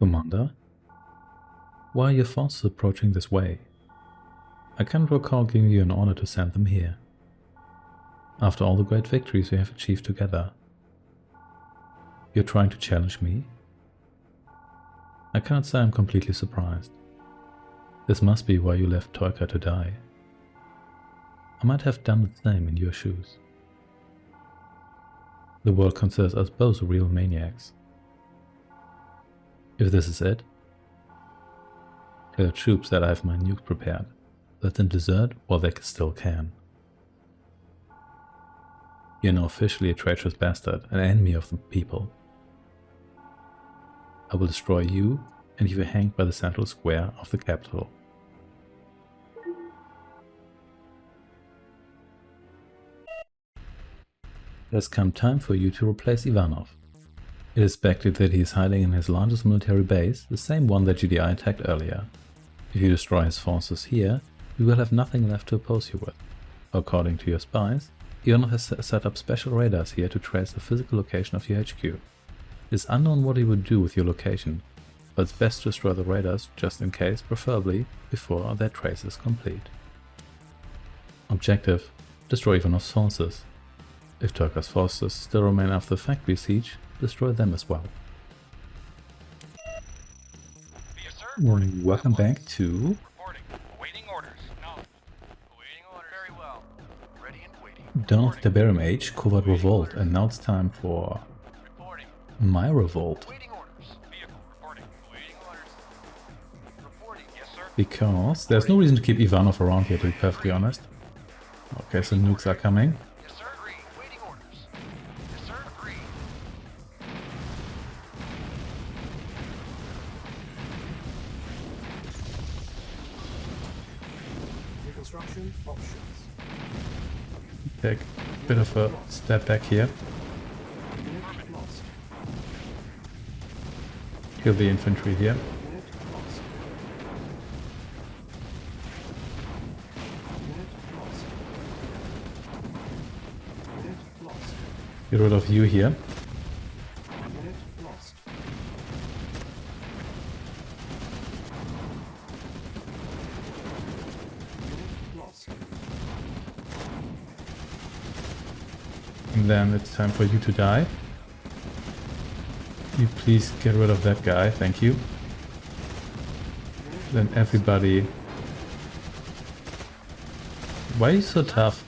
Commander, why are your forces approaching this way? I cannot recall giving you an order to send them here. After all the great victories we have achieved together. You're trying to challenge me? I cannot say I'm completely surprised. This must be why you left Toika to die. I might have done the same in your shoes. The world considers us both real maniacs. If this is it, tell your troops that I have my nukes prepared. Let them desert while they still can. You're now officially a traitorous bastard, an enemy of the people. I will destroy you and you will hang by the central square of the capital. It has come time for you to replace Ivanov. It is expected that he is hiding in his largest military base, the same one that GDI attacked earlier. If you destroy his forces here, you will have nothing left to oppose you with. According to your spies, Ivanov has set up special radars here to trace the physical location of your HQ. It is unknown what he would do with your location, but it's best to destroy the radars just in case, preferably before their trace is complete. Objective: destroy Ivanov's forces. If Toika's forces still remain after the factory siege, destroy them as well. Welcome back to Dawn of the Tiberium Age, Covert Revolt, and now it's time for my revolt. Because there's no reason to keep Ivanov around here, to be perfectly honest. Okay, so nukes are coming. Take a bit of a step back here. Kill the infantry here. Get rid of you here. And then it's time for you to die. You please get rid of that guy, thank you. Then everybody... Why are you so tough?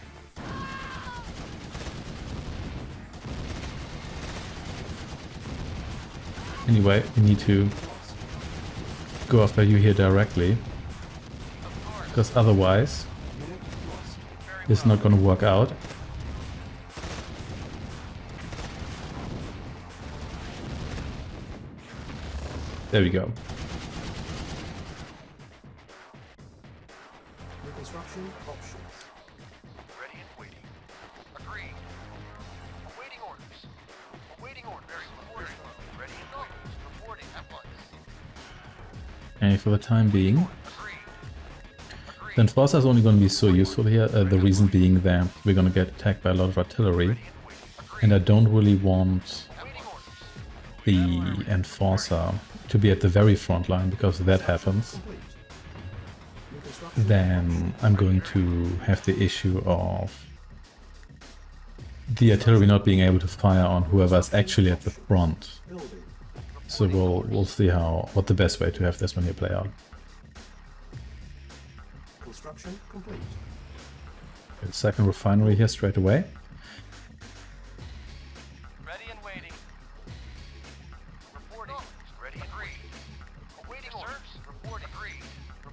Anyway, we need to go after you here directly. Because otherwise, it's not gonna work out. There we go. Reconstruction options. Ready and waiting. Agreed. Awaiting orders. Awaiting orders. Very well. Ready and waiting. Reporting at once. And for the time being, the Enforcer is only going to be so useful here. The reason being that we're going to get attacked by a lot of artillery, and I don't really want the Enforcer to be at the very front line, because if that happens, then I'm going to have the issue of the artillery not being able to fire on whoever's actually at the front. So we'll see what the best way to have this one here play out. Construction complete. Okay, second refinery here straight away. Ready and waiting. Reporting. Ready and agreed. Awaiting orders. Reporting. Agreed.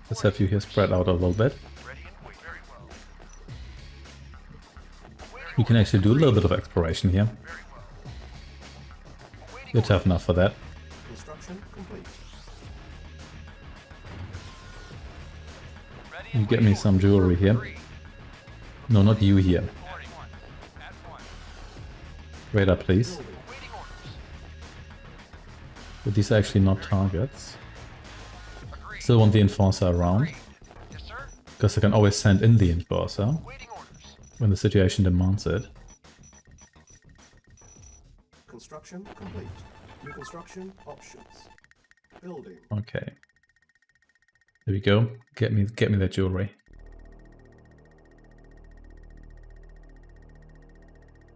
Let's have you here spread out a little bit. Ready and waiting. Very well. You can actually do a little bit of exploration here. Very well. You're tough enough for that. Construction complete. You get me some jewelry here. No, not you here. Radar, please. But these are actually not targets. Still want the Enforcer around, because I can always send in the Enforcer when the situation demands it. Construction complete. New construction options. Building. Okay. There we go. Get me that jewelry.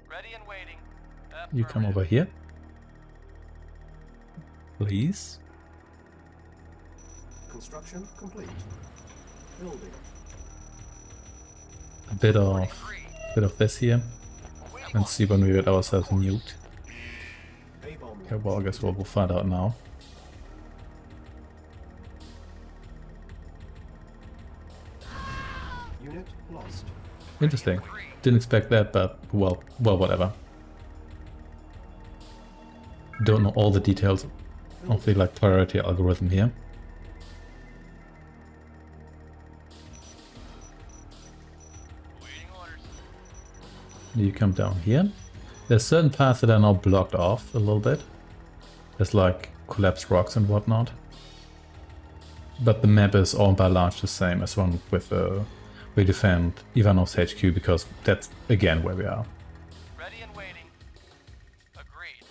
Ready and waiting. You come over here. Please. Construction complete. Building. A bit of this here. And see when we get ourselves nuked. A-bomb. Okay, well, I guess we'll find out now. Unit lost. Interesting. Didn't expect that, but well, whatever. Don't know all the details of the like priority algorithm here. Waiting orders. You come down here. There's certain paths that are now blocked off a little bit. There's like collapsed rocks and whatnot. But the map is all by large the same as one with we defend Ivanov's HQ, because that's again where we are. Ready and waiting. Agreed.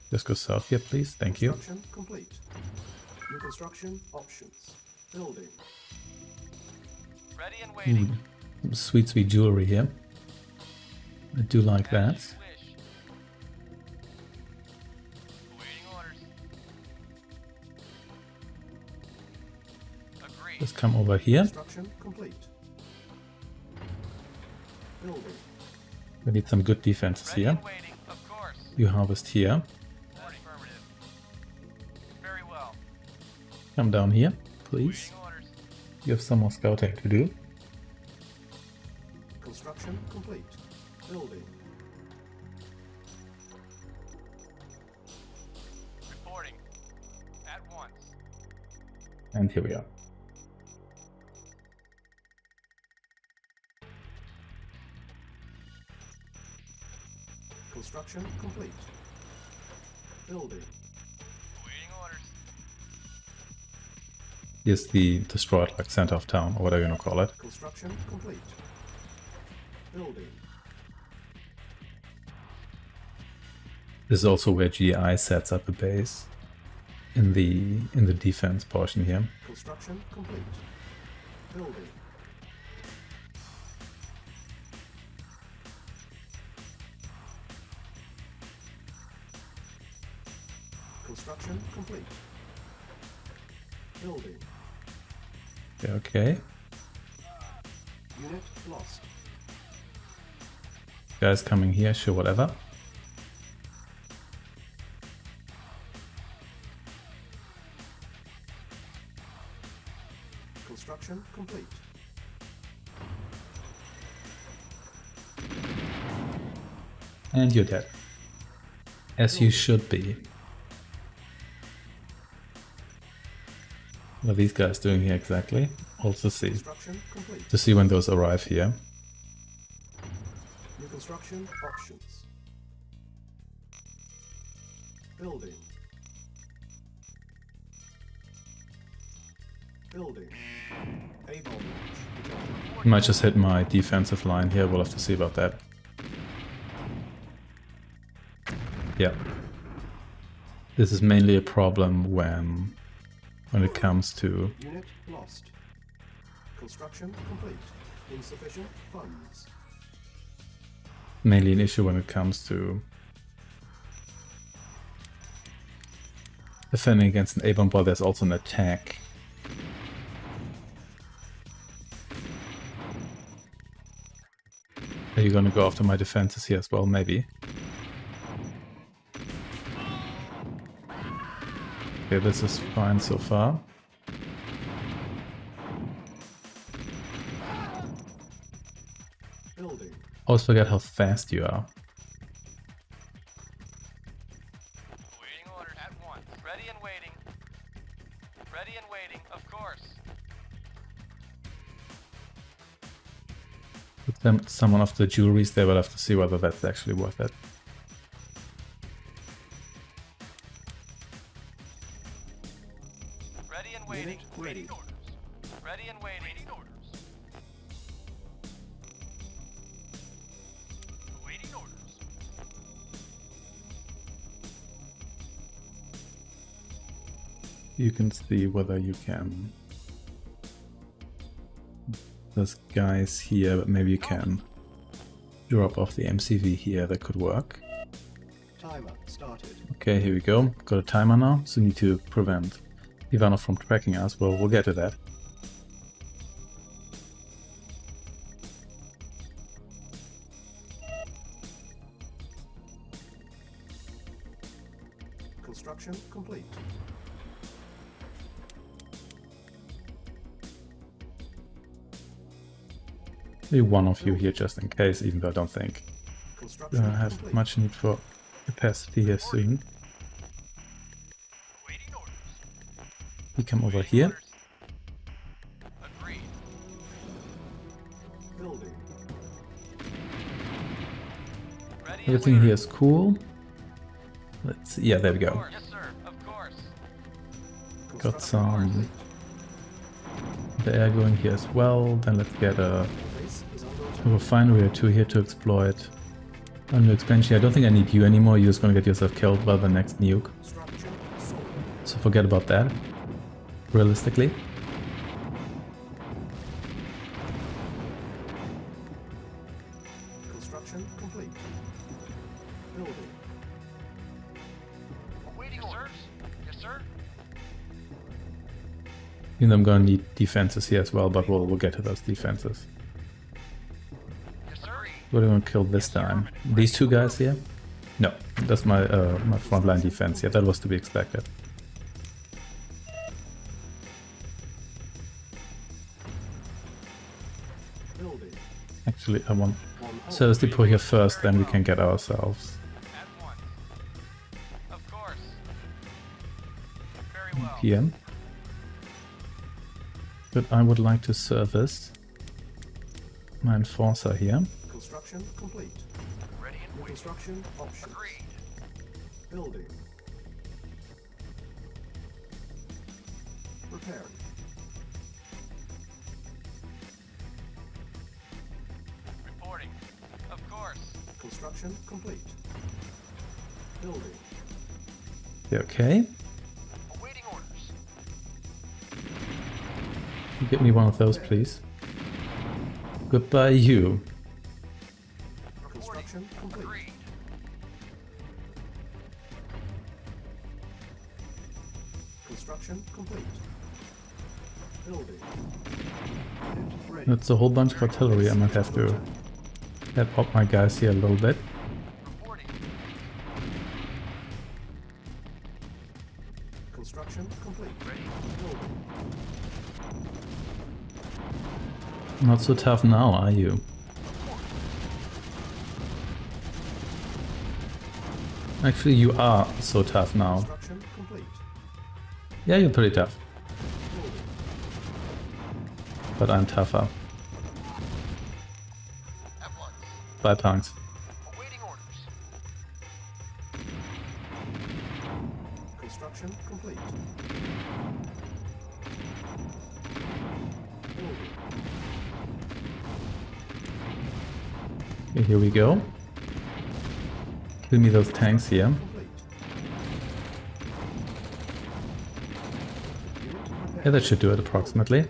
Just go south here, please. Thank you. Construction complete. New construction options. Building. Ready and waiting. Some sweet jewelry here. I do like that. As you wish. Awaiting orders. Agreed. Just come over here. Construction complete. Building. We need some good defenses Ready here. and waiting. Of course. You harvest here. Affirmative. Very well. Come down here, please. Waiting orders. You have some more scouting to do. Construction complete. Building. Reporting. At once. And here we are. Construction complete. Building. Waiting orders. Here's the destroyed like center of town, or whatever you want to call it. Construction complete. Building. This is also where GI sets up a base in the defense portion here. Construction complete. Building. Construction complete. Building. Okay. Unit lost. Guys coming here, sure, whatever. Construction complete. And you're dead. As you should be. What are these guys doing here exactly? Also see. Construction complete. To see when those arrive here. New construction options. Building. Building. A-bomb launch. Might just hit my defensive line here, we'll have to see about that. Yeah. This is mainly a problem when it comes to Unit lost. Construction complete. Insufficient funds. mainly an issue when it comes to defending against an A-bomb, but there's also an attack. Are you gonna go after my defenses here as well? Maybe. Okay, this is fine so far. Building. Always forget how fast you are. Waiting order at once. Ready and waiting. Ready and waiting, of course. Put them some of the jewelries there, we'll have to see whether that's actually worth it. Ready and waiting. Waiting orders. Ready and waiting. Waiting orders. Waiting orders. you can see whether you can. There's guys here, but maybe you can drop off the MCV here. That could work. Timer started. Okay, here we go. Got a timer now, so we need to prevent Ivanov from tracking us. Well, we'll get to that. Construction complete. Maybe one of you here just in case, even though I don't think we're Construction gonna have complete. much need for capacity here soon. Waiting orders. We come over here. Agreed. Building. Ready and Everything waiting. here is cool. Let's see. Yeah, there we go. Yes, sir. Of course. Got Construction some the air going here as well. Then let's get a base is under attack. refinery or two here to exploit. A new expansion. I don't think I need you anymore. You're just gonna get yourself killed by the next nuke. Structure sold. So forget about that. Realistically. Construction complete. Building. Waiting orders. Yes, sir. Even though I'm gonna need defenses here as well, but we'll get to those defenses. Yes, sir. What are we gonna kill this time? These two guys here? No, that's my my frontline defense. Yeah, that was to be expected. Building. Actually, I want On service depot here first, then we can get ourselves At once. Of course. Very well. PM. But I would like to service my enforcer here. Construction complete. Ready and New waiting. construction options. Agreed. Building. Repairing. Reporting. Of course. Construction complete. Building. Yeah, okay. Awaiting orders. Get me one of those, please. Goodbye, you. Reporting. Construction complete. Agreed. Construction complete. Building. Unit ready. That's a whole bunch of artillery. I might have to help out my guys here a little bit. Reporting. Construction complete. Ready. Building. Not so tough now, are you? Actually, you are so tough now. Construction complete. Yeah, you're pretty tough. Building. But I'm tougher. At once. Bye, punks. Awaiting orders. Construction complete. Building. Okay, here we go. Give me those tanks here. Complete. Unit Yeah, repaired. that should do it approximately.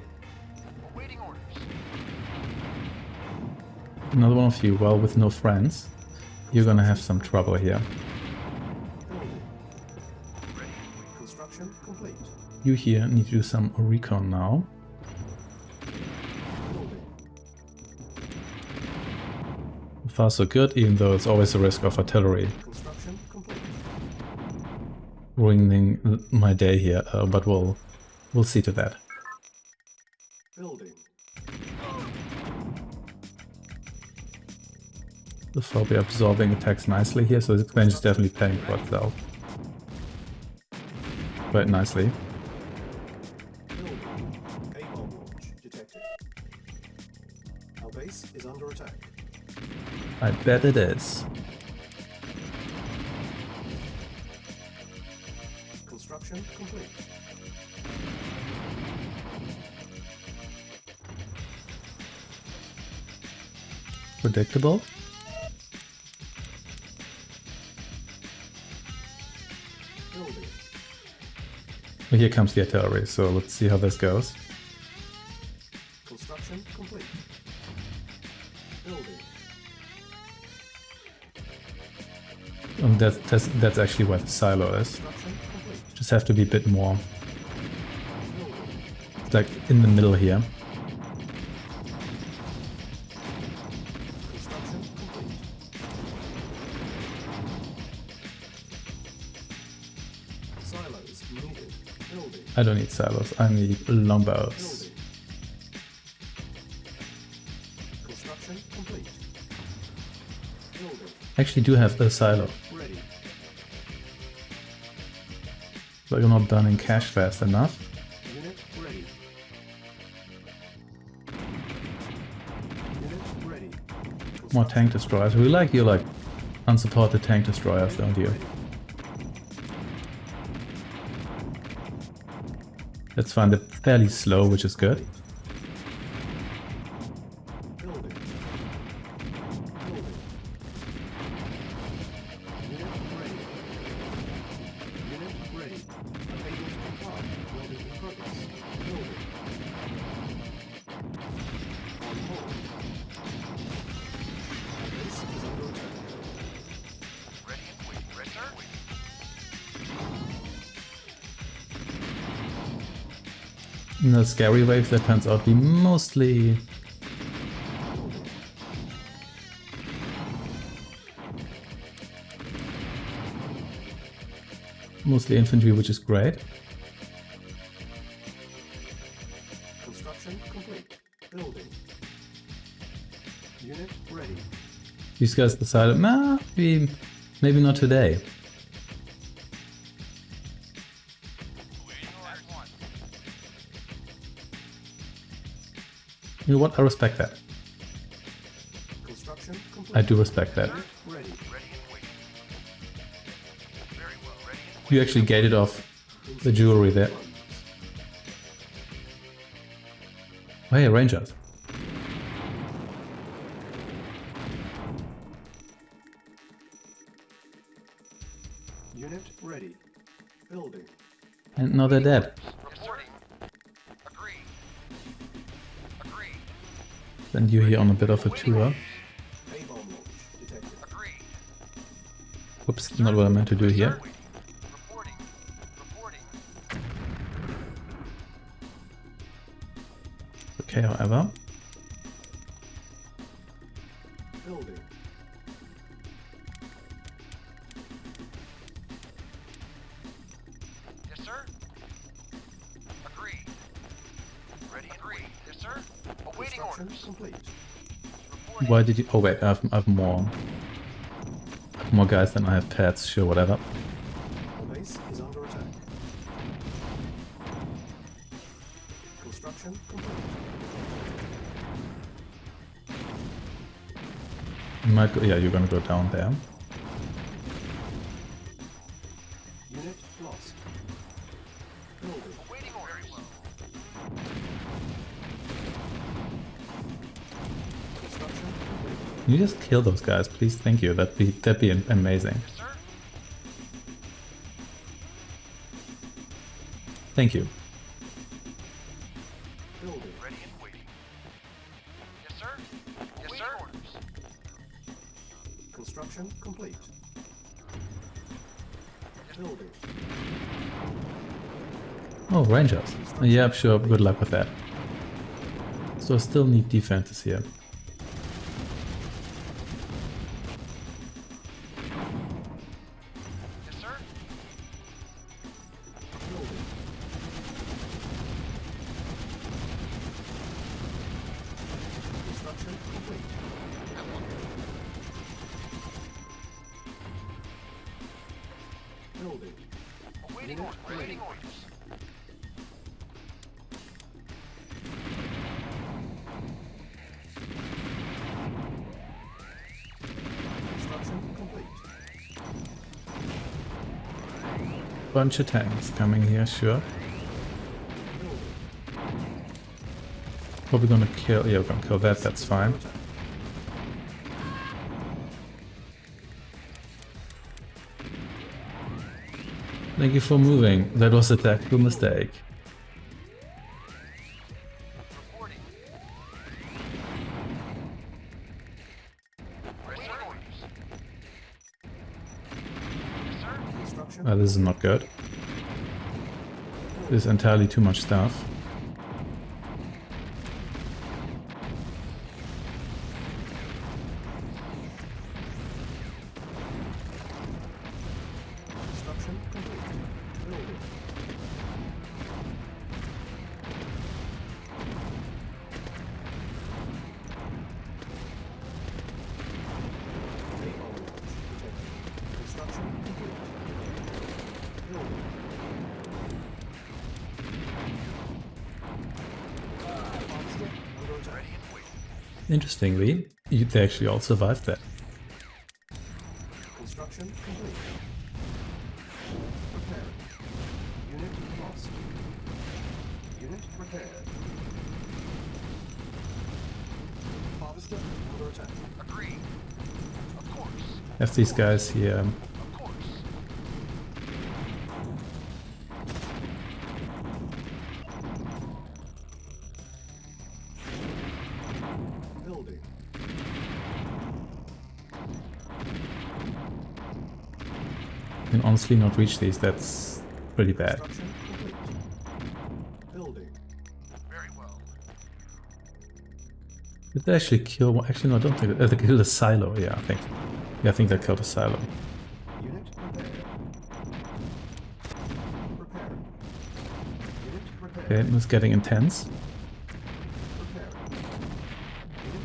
Awaiting orders. Another one of you, well, with no friends, you're gonna have some trouble here. Building. Ready. Construction complete. You here need to do some recon now. Building. Far so good, even though it's always a risk of artillery Construction complete. ruining my day here, but we'll see to that. Building. We'll probably absorbing attacks nicely here, so this expansion is definitely paying for itself. Quite nicely. Building. A-bomb launch detected. Our base is under attack. I bet it is. Construction complete. Predictable. Building. Well, here comes the artillery, so let's see how this goes. Construction complete. Building. And that's actually where the silo is. Construction complete. Just have to be a bit more, Building. it's like in the middle here. Construction complete. Silos needed. Building. I don't need silos, I need longbows. Building. Construction complete. Building. Actually do have a silo, Ready. but you're not burning cash fast enough. Unit ready. Unit ready. More tank destroyers. We like your like unsupported tank destroyers, don't you? That's fine, they're fairly slow, which is good. Building. Building. Unit ready. Unit ready. Able to comply. Building in progress. Building. On hold. Base is under attack. Ready and waiting. Ready, sir? In the scary wave, that turns out to be mostly infantry, which is great. Construction complete. Building. Unit ready. These guys decided, nah, maybe not today. You know what? I respect that. Construction complete. I do respect that. Unit ready. Ready and waiting. Very well. Ready and You actually gated off the jewelry there. Oh, hey, Rangers. Unit ready. Building. And now they're dead. reporting. Agreed. Agreed. Send you here on a bit of a tour. A-bomb launch detected. Agreed. Whoops, not what I meant to do here. Waiting. Reporting. Reporting. Okay, however. Building. Yes, sir. Agreed. Ready and agreed. Yes, sir. Awaiting Construction orders. complete. Reporting. Why did you... Oh wait, I have more guys than I have pets, sure, whatever. Our base is under attack. Construction complete. You might go, yeah, you're gonna go down there. Unit lost. Building. Awaiting orders. Construction complete. Can you just kill those guys, please? Thank you. That'd be amazing. Yes, sir. Thank you. Building. Ready and waiting. Yes, sir. Yes, sir. Orders. Construction complete. Building. Oh, Rangers. Yeah, sure. Good luck with that. So I still need defenses here. Yes, sir. Building. Construction complete. Building. Awaiting Unit orders. ready. Awaiting orders. Construction complete. Bunch of tanks coming here, sure. Building. Probably gonna kill... Yeah, we're gonna kill that, that's fine. Thank you for moving. That was a tactical mistake. Reporting. Waiting orders. Yes, sir. Construction. This is not good. This is entirely too much stuff. Construction complete. Building. Main order protected. Construction complete. Building. Monster under attack. Ready and waiting. Interestingly, they actually all survived that. Construction complete. Prepared. Unit lost. Unit repaired. Harvester under attack. Agreed. Of course. Have these guys here. Of course. Building. Can honestly not reach these. That's pretty bad. Construction complete. Building. Very well. Did they actually kill one? Actually, no, I don't think they killed a silo. Yeah, I think. Yeah, I think they killed a silo. Unit repaired. Repaired. Unit repaired. Okay, it's getting intense. Repaired.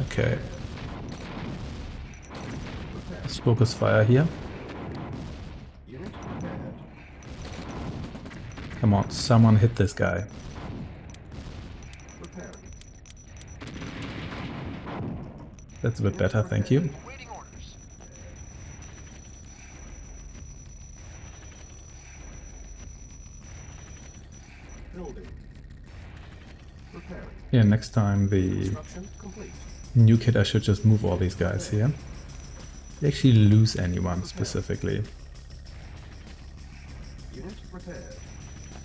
Okay, Repaired. let's focus fire here. Unit repaired. Come on, someone hit this guy. Repaired. That's a bit better, thank you. Waiting orders. Building. Repaired. Yeah, next time the Construction complete. new kit I should just move all these guys here. They actually lose anyone specifically. Unit repaired.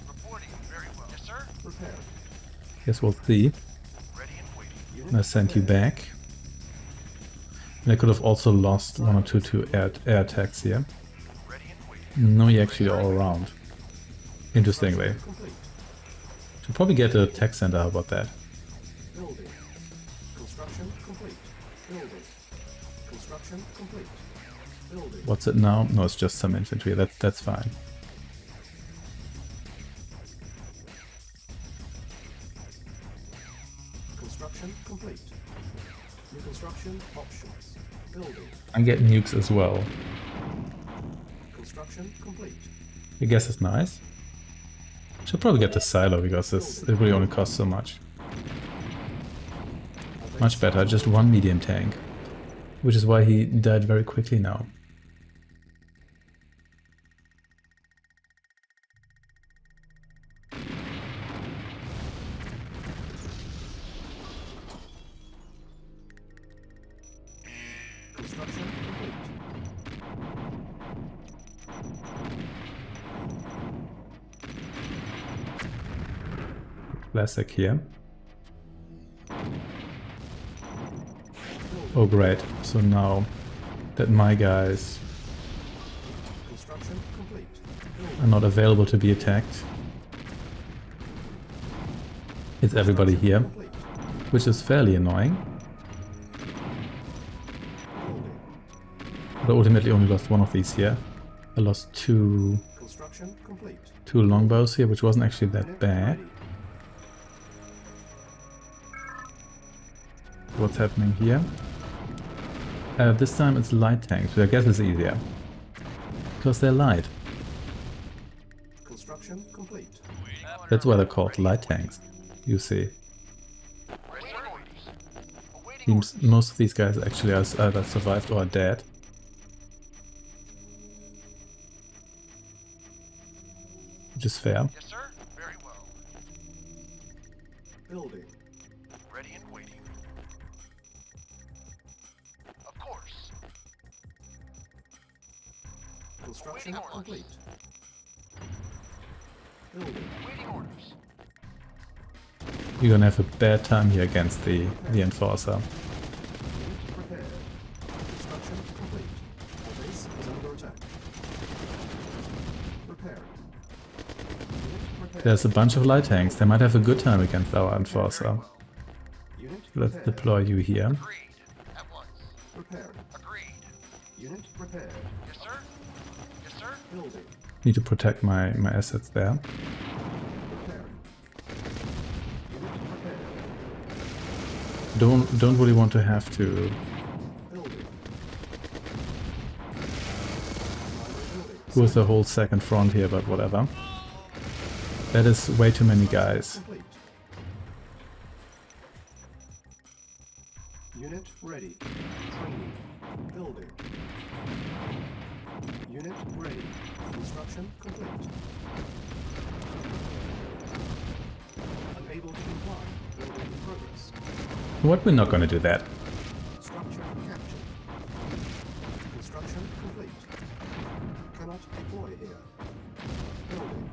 Reporting. Very well. Yes, sir. Repaired. Guess we'll see. Ready and waiting. Unit I sent you repaired. back. And I could have also lost one or two to air attacks here. Ready and waiting. No, you're actually all around. Interestingly. Complete. Should probably get a tech center, how about that? Building. Construction complete. Building. Construction complete. Building. What's it now? No, it's just some infantry. That's fine. Construction complete. New construction options. Building. I get nukes as well. Construction complete. I guess it's nice. Should probably get the silo because it really only costs so much. Much better, just one medium tank. Which is why he died very quickly now. Construction complete. Classic here. Oh great, so now that my guys Construction complete. are not available to be attacked, it's everybody here, Complete. which is fairly annoying. Building. But I ultimately only lost one of these here. I lost two Construction complete. longbows here, which wasn't actually that Unit bad. ready. What's happening here? This time it's light tanks, which I guess is easier. Because they're light. Construction complete. That's why they're called light tanks, you see. Ready and waiting. Awaiting Seems orders. most of these guys actually are either survived or are dead. Which is fair. Yes, sir. Very well. Building. Ready and waiting. Of course. Construction Awaiting orders. complete. Building. Awaiting orders. You're gonna have a bad time here against the Enforcer. Unit prepared. Construction complete. Our base is under attack. Preparing. Unit prepared. There's a bunch of light tanks. They might have a good time against our Enforcer. Unit Let's prepared. deploy you here. Agreed. At once. Preparing. Agreed. Unit prepared. Yes, sir. Yes, sir. Building. Need to protect my assets there. Preparing. Unit prepared. Don't really want to have to Building. Building. with the whole second front here, but whatever. That is way too many guys. Complete. Unit ready. Training. Building. Unit ready. Construction complete. Unable to comply. Building in progress. What, we're not gonna do that. Structure captured. Construction complete. Cannot deploy here. Building.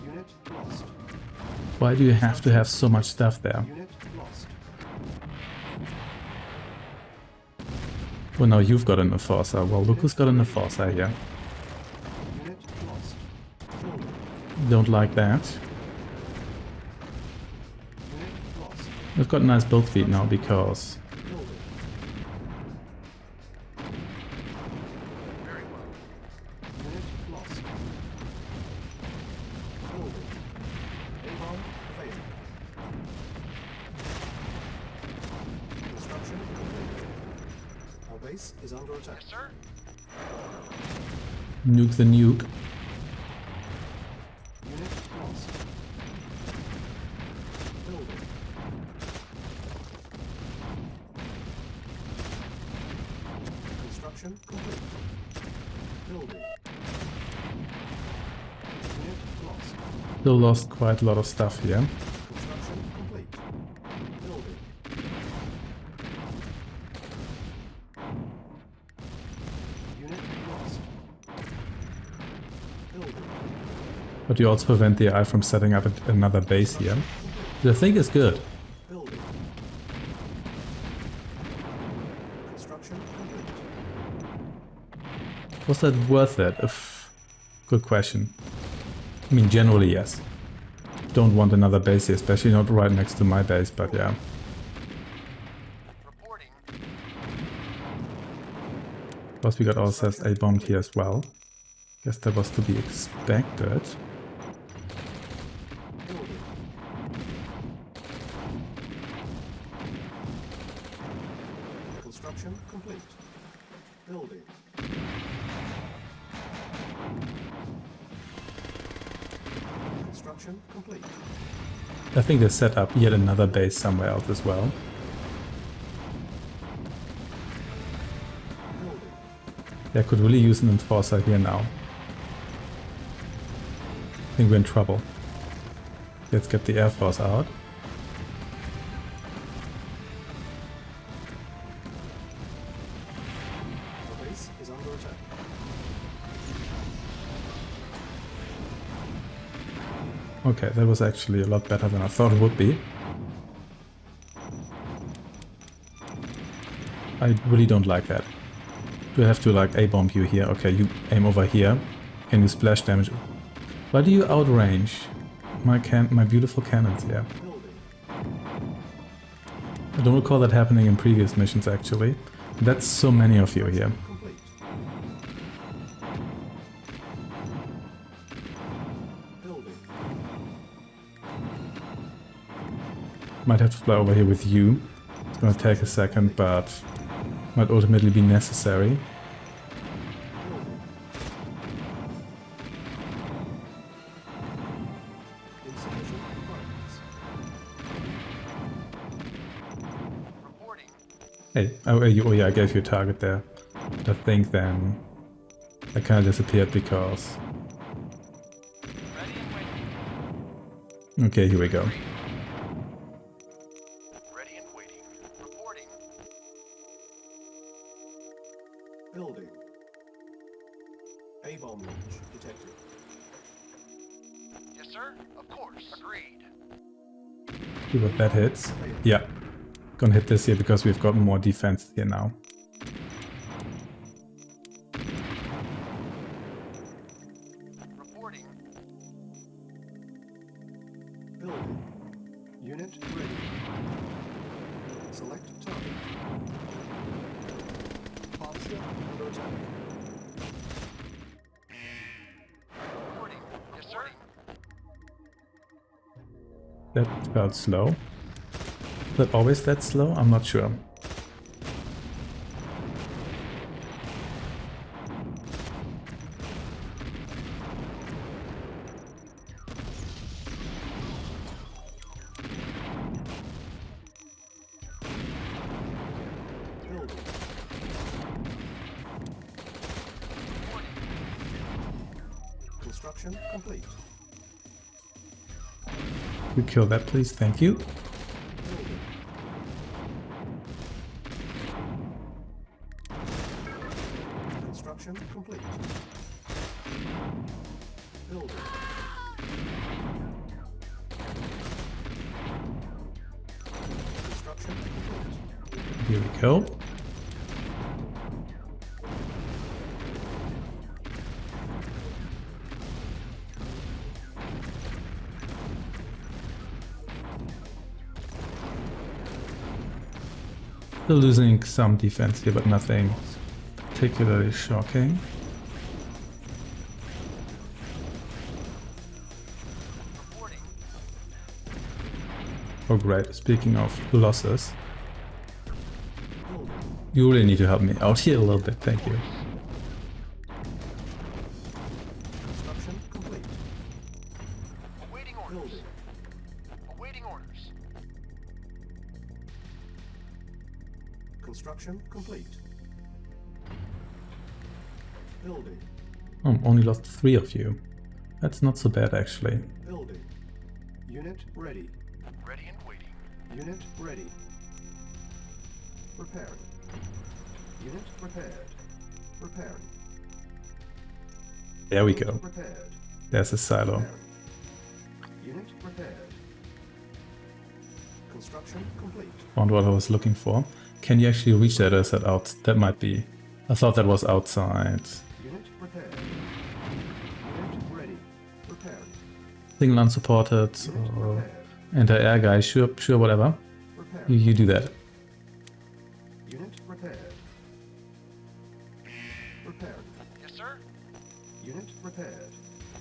Unit lost. Why do you have to have so much stuff there? Unit lost. Well, now you've got an Enforcer. Well, look who's got an Enforcer here. Unit lost. Building. Don't like that. Unit lost. We've got nice build speed now because Building. Very well. Unit lost. Building. A-bomb failed. Construction complete. Our base is under attack. Yes, sir. nuke the nuke. Unit lost. Building. Construction complete. Building. Unit lost. Still lost quite a lot of stuff here. Construction complete. Building. Unit lost. Building. But you also prevent the AI from setting up another base here. The thing is good. Building. Construction complete. Was that worth it? Good question. I mean, generally yes. Don't want another base here, especially not right next to my base, but yeah. Reporting. Plus we got ourselves A-bombed here as well. Guess that was to be expected. Building. Construction complete. Building. Construction complete. I think they set up yet another base somewhere else as well. Building. They could really use an enforcer here now. I think we're in trouble. Let's get the Air Force out. Our base is under attack. Okay, that was actually a lot better than I thought it would be. I really don't like that. Do I have to like A-bomb you here? Okay, you aim over here. Can you splash damage? Why do you outrange my beautiful cannons here? Building. I don't recall that happening in previous missions actually. That's so many of you here. Complete. Building. Might have to fly over here with you. It's gonna take a second, but might ultimately be necessary. Building. Insufficient funds. Reporting. Hey, oh yeah, I gave you a target there. But I think then I kind of disappeared because... Ready and waiting. Okay, here we go. Ready and waiting. Reporting. Building. A-bomb launch detected. Yes, sir. Of course. Agreed. See what that hits. Yeah. Gonna hit this here because we've got more defense here now. Reporting. Building. Unit ready. Select target. Harvester under attack. Reporting. Yes, sir. That felt slow. Is that always that slow? I'm not sure. Building. Construction complete. You kill that, please. Thank you. Building. Construction complete. Building. Construction complete. Here we go. Still losing some defense here, but nothing particularly shocking. Reporting. Oh great, speaking of losses, Building. you really need to help me out here a little bit, thank you. Construction complete. Awaiting orders. Building. Awaiting orders. Construction complete. Building. Oh, only lost 3 of you. That's not so bad actually. Building. Unit ready. Ready and waiting. Unit ready. Repairing. Unit repaired. Repairing. There we go. Repaired. There's a silo. Repairing. Unit repaired. Construction complete. Found what I was looking for. Can you actually reach that or is that out? That might be. I thought that was outside. Unit repaired. Unit ready. Repairing. Single unsupported Unit or repaired. anti-air guy, sure, whatever. Repairing. You do that. Unit repaired. Repairing. Yes, sir. Unit repaired.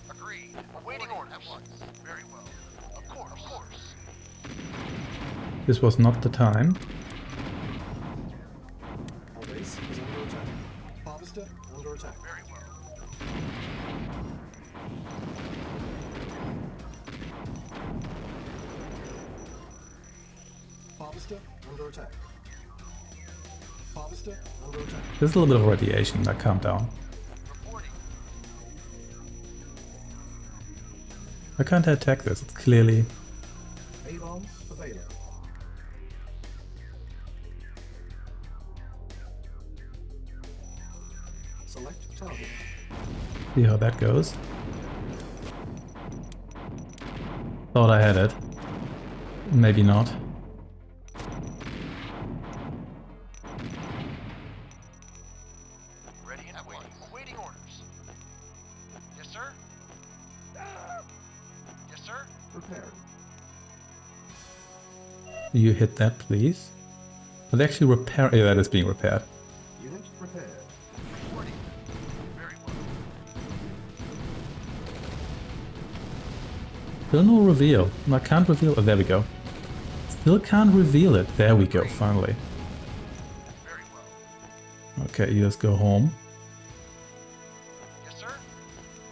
Agreed. Awaiting orders. At once. Very well. Of course. Of course. This was not the time. Our base is under attack. Harvester under attack. Very well. Harvester under attack. Harvester under attack. There's a little bit of radiation. Now calm down. Reporting. Why can't I attack this? It's clearly... A-bomb available. Select target. See how that goes. Thought I had it. Maybe not. Ready and waiting. Awaiting orders. Yes, sir. Yes, sir. Repairing. You hit that, please. But actually repair... Yeah, that is being repaired. Unit repaired. Reporting. Very well. Still no reveal. No, I can't reveal... Oh, there we go. Still can't reveal it. There we go, finally. Very well. Okay, you just go home. Yes, sir.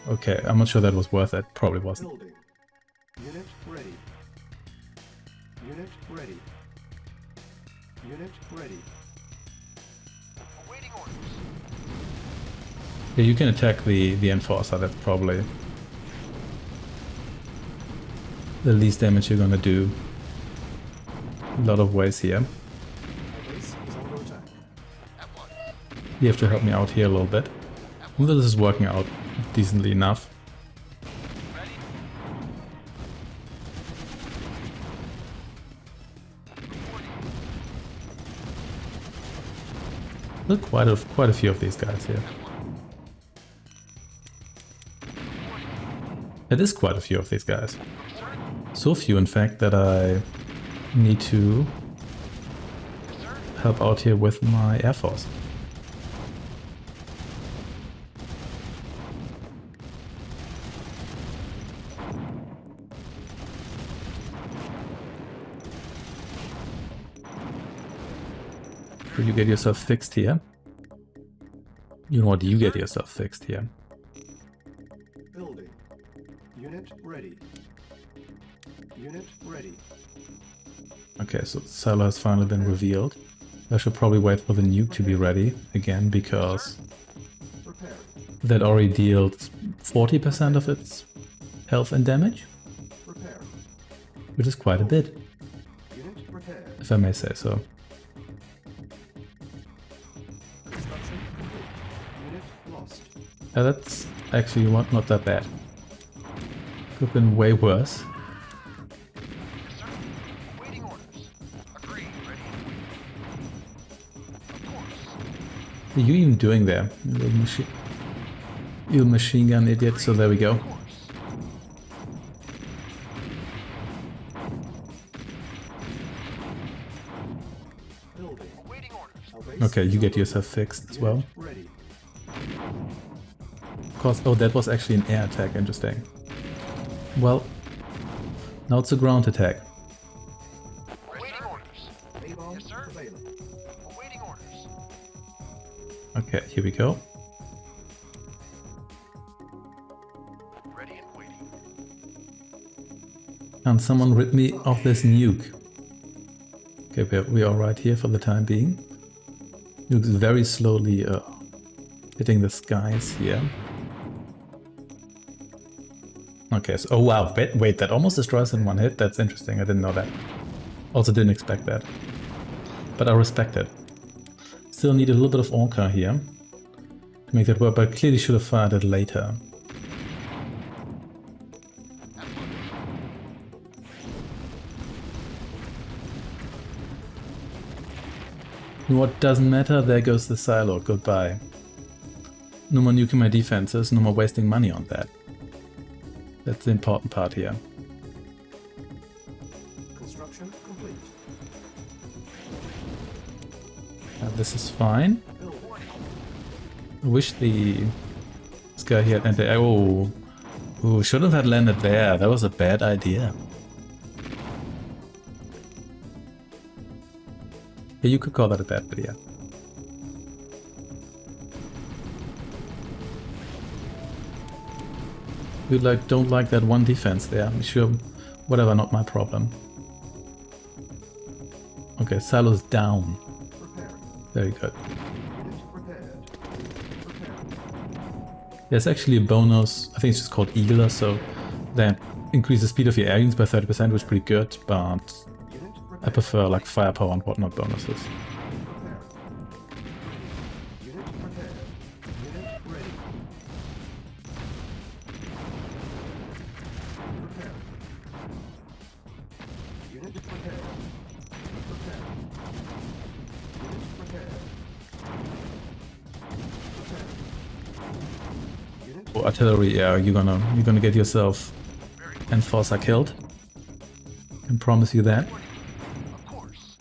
Okay, I'm not sure that was worth it. Probably wasn't. Building. Unit ready. Unit ready. Unit ready. Awaiting orders. Yeah, you can attack the enforcer. That's probably the least damage you're gonna do. A lot of ways here. Our base is under attack. At once. You have to help me out here a little bit. At Well, this is working out decently enough. Ready? Look, quite a few of these guys here. It is quite a few of these guys. So few, in fact, that I need to help out here with my Air Force. Will you get yourself fixed here? You know what, you get yourself fixed here. Building. Unit ready. Unit ready. Okay, so the silo has finally been revealed. I should probably wait for the nuke to be ready again, because Prepare. that already deals 40% of its health and damage, Prepare. which is quite a bit, Unit prepared. if I may say so. Construction complete. Unit lost. That's actually not that bad. Could have been way worse. Yes, sir. Awaiting orders. Agreed. Ready and waiting. Of course. What are you even doing there, you machine gun idiot? So there we go. Of course. Building. Awaiting orders. Our base Okay, you is get under yourself attack. fixed as Unit well. Ready. Of course, oh, that was actually an air attack, interesting. Well, now it's a ground attack. Awaiting orders. A-bomb Yes, sir. available. Awaiting orders. Okay, here we go. Ready and waiting. Can someone rid me of this nuke? Okay, we are right here for the time being. Nuke's very slowly hitting the skies here. Okay, so oh wow, wait, that almost destroys in one hit. That's interesting. I didn't know that. Also didn't expect that. But I respect it. Still need a little bit of Orca here to make that work, but clearly should have fired it later. You know what, doesn't matter, there goes the silo, goodbye. No more nuking my defenses, no more wasting money on that. That's the important part here. Construction complete. This is fine. Building. I wish this guy here had landed. Oh, shouldn't have landed there. That was a bad idea. Yeah, you could call that a bad idea. We don't like that one defense there. Sure, whatever, not my problem. Okay, silo's down. Prepare. Very good. Unit prepared. Prepare. There's actually a bonus, I think it's just called Eagler, so that increases the speed of your air units by 30%, which is pretty good, but Unit I prepared. prefer like firepower and whatnot bonuses. Prepare. Unit prepared. Unit ready. Prepare. Unit prepared. Prepare. Unit prepared. Prepare. Unit Oh, artillery, yeah, you're gonna get yourself Enforcer killed. Can promise you that. Of course.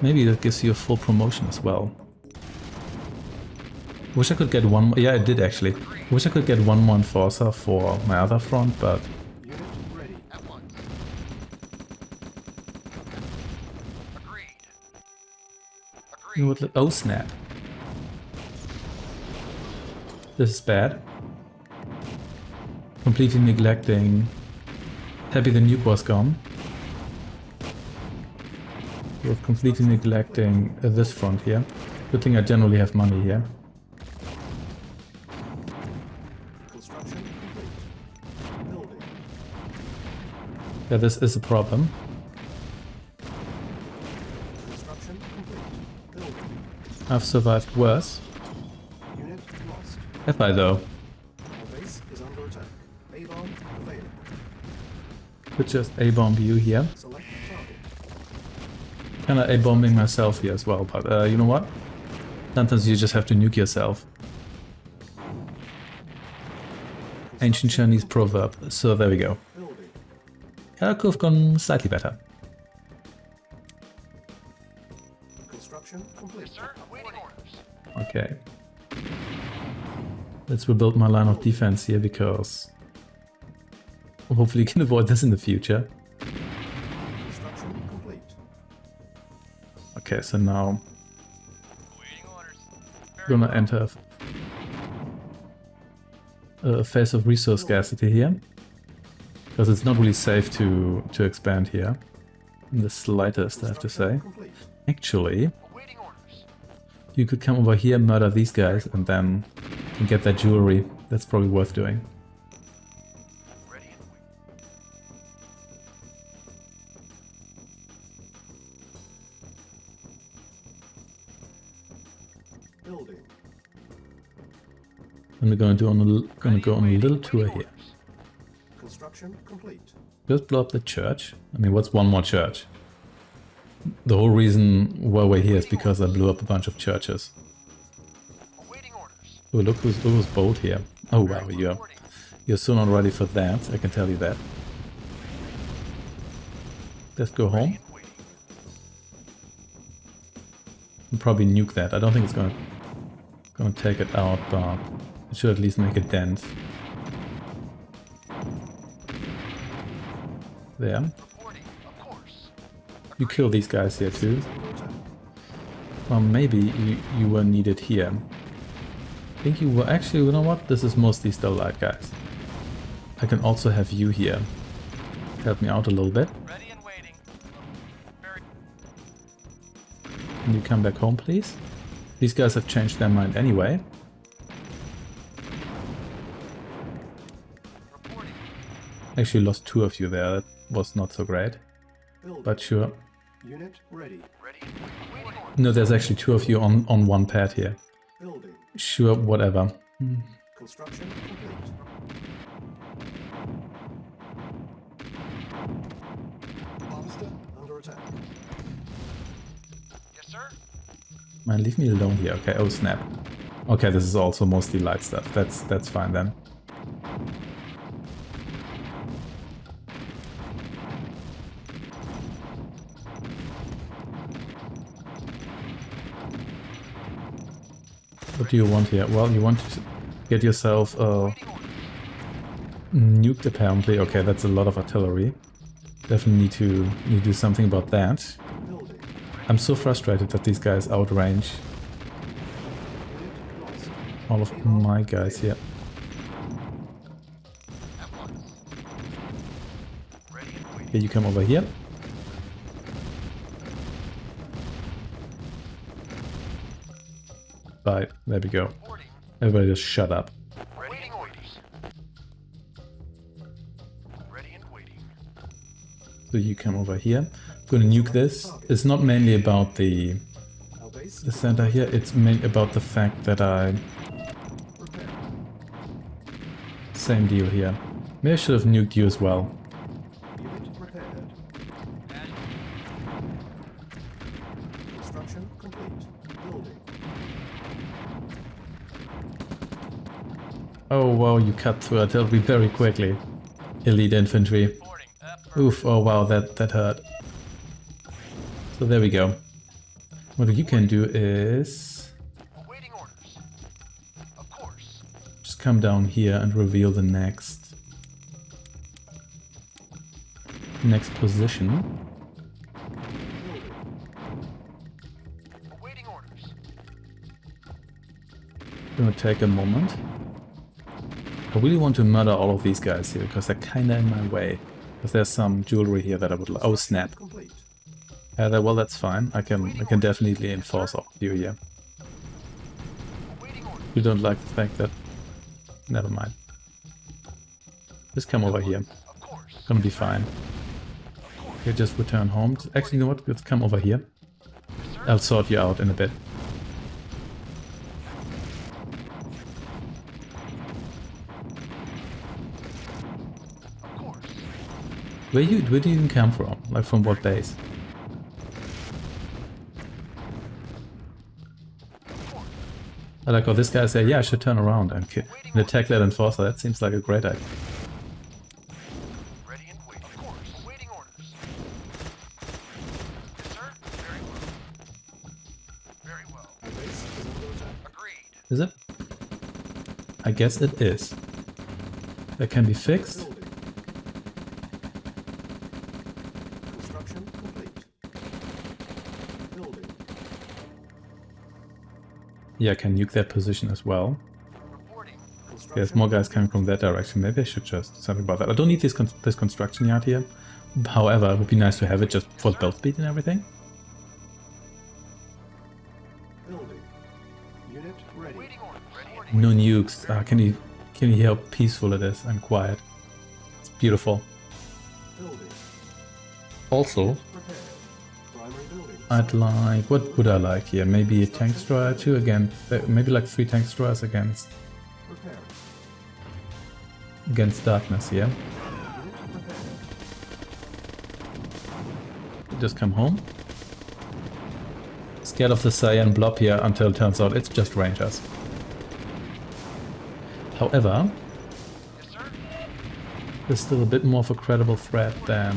Maybe that gives you a full promotion as well. Wish I could get one. Yeah, I did actually. Wish I could get one more Enforcer for my other front, but unit ready. At once. Agreed. you know Agreed. what? Oh snap! This is bad. Completely neglecting. Happy the nuke was gone. We're completely neglecting this front here. Good thing I generally have money here. Construction complete. Building. Yeah, this is a problem. Construction complete. Building. I've survived worse. Unit lost. Have I though? Our base is under attack. A-bomb available. Could just A-bomb you here. Select target. Kinda A-bombing myself here as well, but you know what? Sometimes you just have to nuke yourself. Ancient Chinese proverb, so there we go. Building. Could have gone slightly better. Construction complete. Sir, awaiting orders. Okay. Let's rebuild my line of defense here because hopefully can avoid this in the future. Construction complete. Okay, so now Awaiting orders. we're gonna enter a phase of resource scarcity here. Because it's not really safe to expand here. In the slightest, I have to say. Complete. Actually, Awaiting orders. you could come over here, murder these guys, and then you can get that jewelry. That's probably worth doing. Ready and waiting. Building. And we're gonna go on a little tour here. Construction complete. Just blow up the church. I mean, what's one more church? The whole reason why we're here is because I blew up a bunch of churches. Awaiting orders. Oh, look who's bold here. Oh wow, you're so not ready for that, I can tell you that. Let's go home. And waiting. And probably nuke that. I don't think it's gonna take it out, but it should at least make a dent. There. Reporting, of course. You kill these guys here too. Under attack. Well, maybe you were needed here. I think you were actually, you know what? This is mostly still light guys. I can also have you here. Help me out a little bit. Ready and waiting. Very Can you come back home, please? These guys have changed their mind anyway. reporting. Actually lost two of you there. That was not so great. Building. But sure. Unit ready. Ready and waiting. Awaiting orders. No, there's actually two of you on one pad here. Building. Sure, whatever. Construction complete. Harvester under attack. Yes, sir. Man, leave me alone here. Okay, oh snap. Okay, this is also mostly light stuff. That's fine then. What do you want here? Well, you want to get yourself Awaiting orders. nuked apparently. Okay, that's a lot of artillery. Definitely need to do something about that. Building. I'm so frustrated that these guys outrange Unit lost. all of my guys here. At once. Ready and waiting. Okay, you come over here. Right, there we go. Reporting. Everybody just shut up. Ready and orders. Ready and waiting. So you come over here. I'm gonna nuke this. It's not mainly about the Our base center here, it's mainly about the fact that I... prepared. Same deal here. Maybe I should have nuked you as well. Unit prepared. Construction complete. Building. Oh wow, you cut through artillery very quickly. Elite infantry. Reporting. Oof, oh wow, that hurt. So there we go. What you can do is Awaiting orders. Of course. just come down here and reveal the next position. Building. Awaiting orders. Gonna take a moment. I really want to murder all of these guys here because they're kinda in my way. Because there's some jewelry here that I would like. Oh snap. Complete. Well, that's fine. I can definitely enforce all of you here. Awaiting orders. You don't like the fact that... Never mind. Just come over here. Of course. Gonna be fine. Of course. Okay, just return home. Actually, you know what? Let's come over here. Yes, sir. I'll sort you out in a bit. Of course. Where do you even come from? Like from what base? I like how this guy said, yeah, I should turn around and attack that enforcer. That seems like a great idea. Ready and waiting. Of course. Awaiting orders. Yes, sir. Very well. Very well. Our base is under attack. Agreed. Is it? I guess it is. That can be fixed. Building. Construction complete. Building. Yeah, I can nuke that position as well. Reporting. Construction. There's more guys coming from that direction. Maybe I should just do something about that. I don't need this construction yard here. However, it would be nice to have it just for build speed and everything. Building. Unit ready. Awaiting orders. Ready and No nukes. Can you hear how peaceful it is and quiet? It's beautiful. Building. Also, Prepared. Primary building. I'd like... What would I like here? Maybe a tank destroyer too again. Maybe like 3 tank destroyers against Prepared. darkness here. Unit prepared. Just come home. Scared of the cyan blob here until it turns out it's just rangers. However, Yes, sir. there's still a bit more of a credible threat than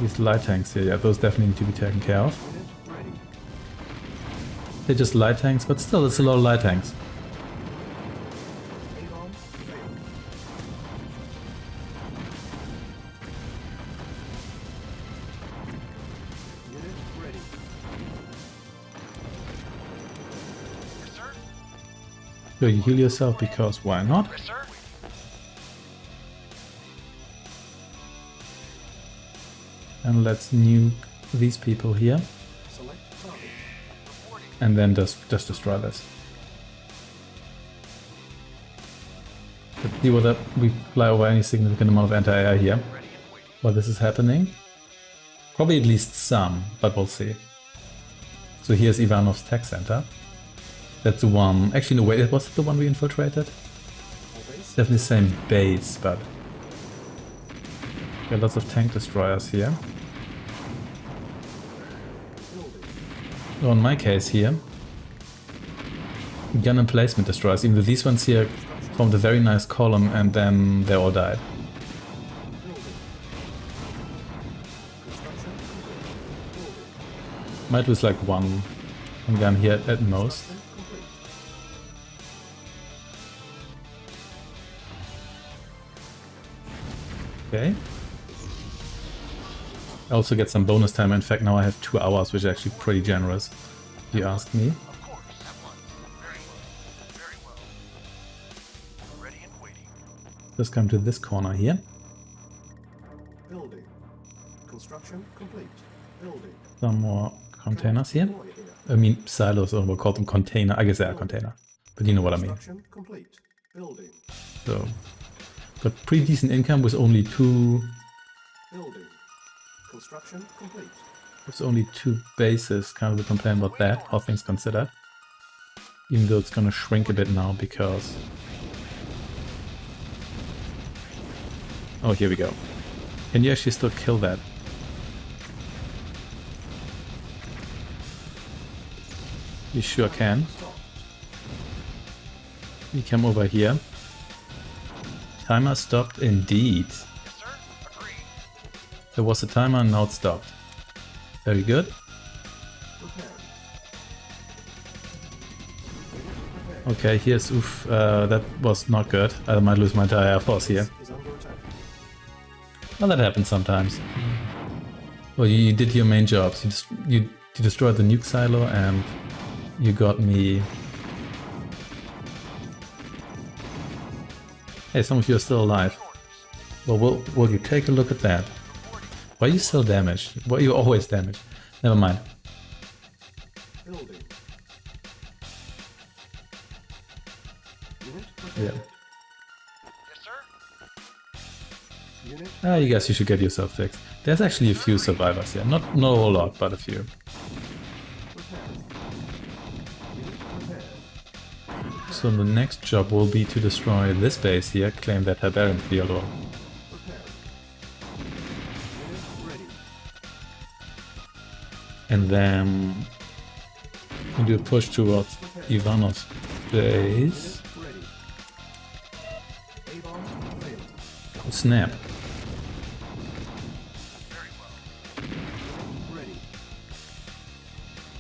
these light tanks here. Yeah, those definitely need to be taken care of. Unit ready. They're just light tanks, but still it's a lot of light tanks. A-bomb failed. Unit ready. Yes, sir. So you heal yourself because why not? Yes, sir. And let's nuke these people here. Select target. Reporting. And then just destroy this. Let's see whether we fly over any significant amount of anti-air here Ready and waiting. while this is happening. Probably at least some, but we'll see. So here's Ivanov's tech center. That's the one... Actually, no, wait, was it the one we infiltrated? Our base. Definitely the same base, but... Got lots of tank destroyers here. Building. So in my case here, gun emplacement destroyers. Even though these ones here formed a very nice column and then they all died. Building. Construction complete. Building. Might lose like one gun here at most. Construction complete. Okay. I also get some bonus time. In fact, now I have 2 hours, which is actually pretty generous, if you ask me. Of course. At once. Very well. Very well. Ready and waiting. Just come to this corner here. Building. Construction complete. Building. Some more containers here. Deploy here. I mean, silos, or we'll call them container. I guess they are container. But you know what I mean. Construction complete. Building. So, got pretty decent income with only 2... Building. Construction complete. With only 2 bases. Kind of a complaint about that, all things considered. Even though it's gonna shrink a bit now because... Oh, here we go. Can you actually still kill that? You sure can. Stopped. You come over here. Timer stopped indeed. Yes, sir. Agreed. There was a timer and now it stopped. Very good. Prepared. Okay, here's oof. That was not good. I might lose my entire air force here. Is under attack. Well, that happens sometimes. Well, you did your main jobs. You destroyed the nuke silo and you got me... Hey, some of you are still alive. Well, will you take a look at that? Why are you still damaged? Why are you always damaged? Never mind. Building. Unit Yeah. prepared. Yes, sir. Ah, you guys, you should get yourself fixed. There's actually a few survivors here. Not a whole lot, but a few. So the next job will be to destroy this base here, claim that Tiberium field, or and then we'll do a push towards Ivanov's base. Snap.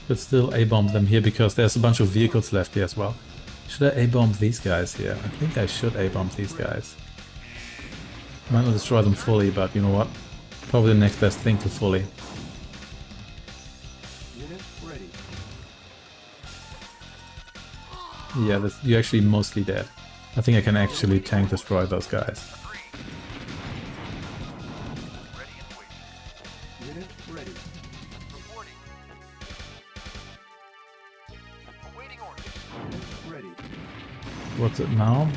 But still A-bomb them here because there's a bunch of vehicles left here as well. Should I A-bomb these guys here? I think I should A-bomb these guys. Might not destroy them fully, but you know what? Probably the next best thing to fully. Yeah, you're actually mostly dead. I think I can actually tank destroy those guys. What's it now?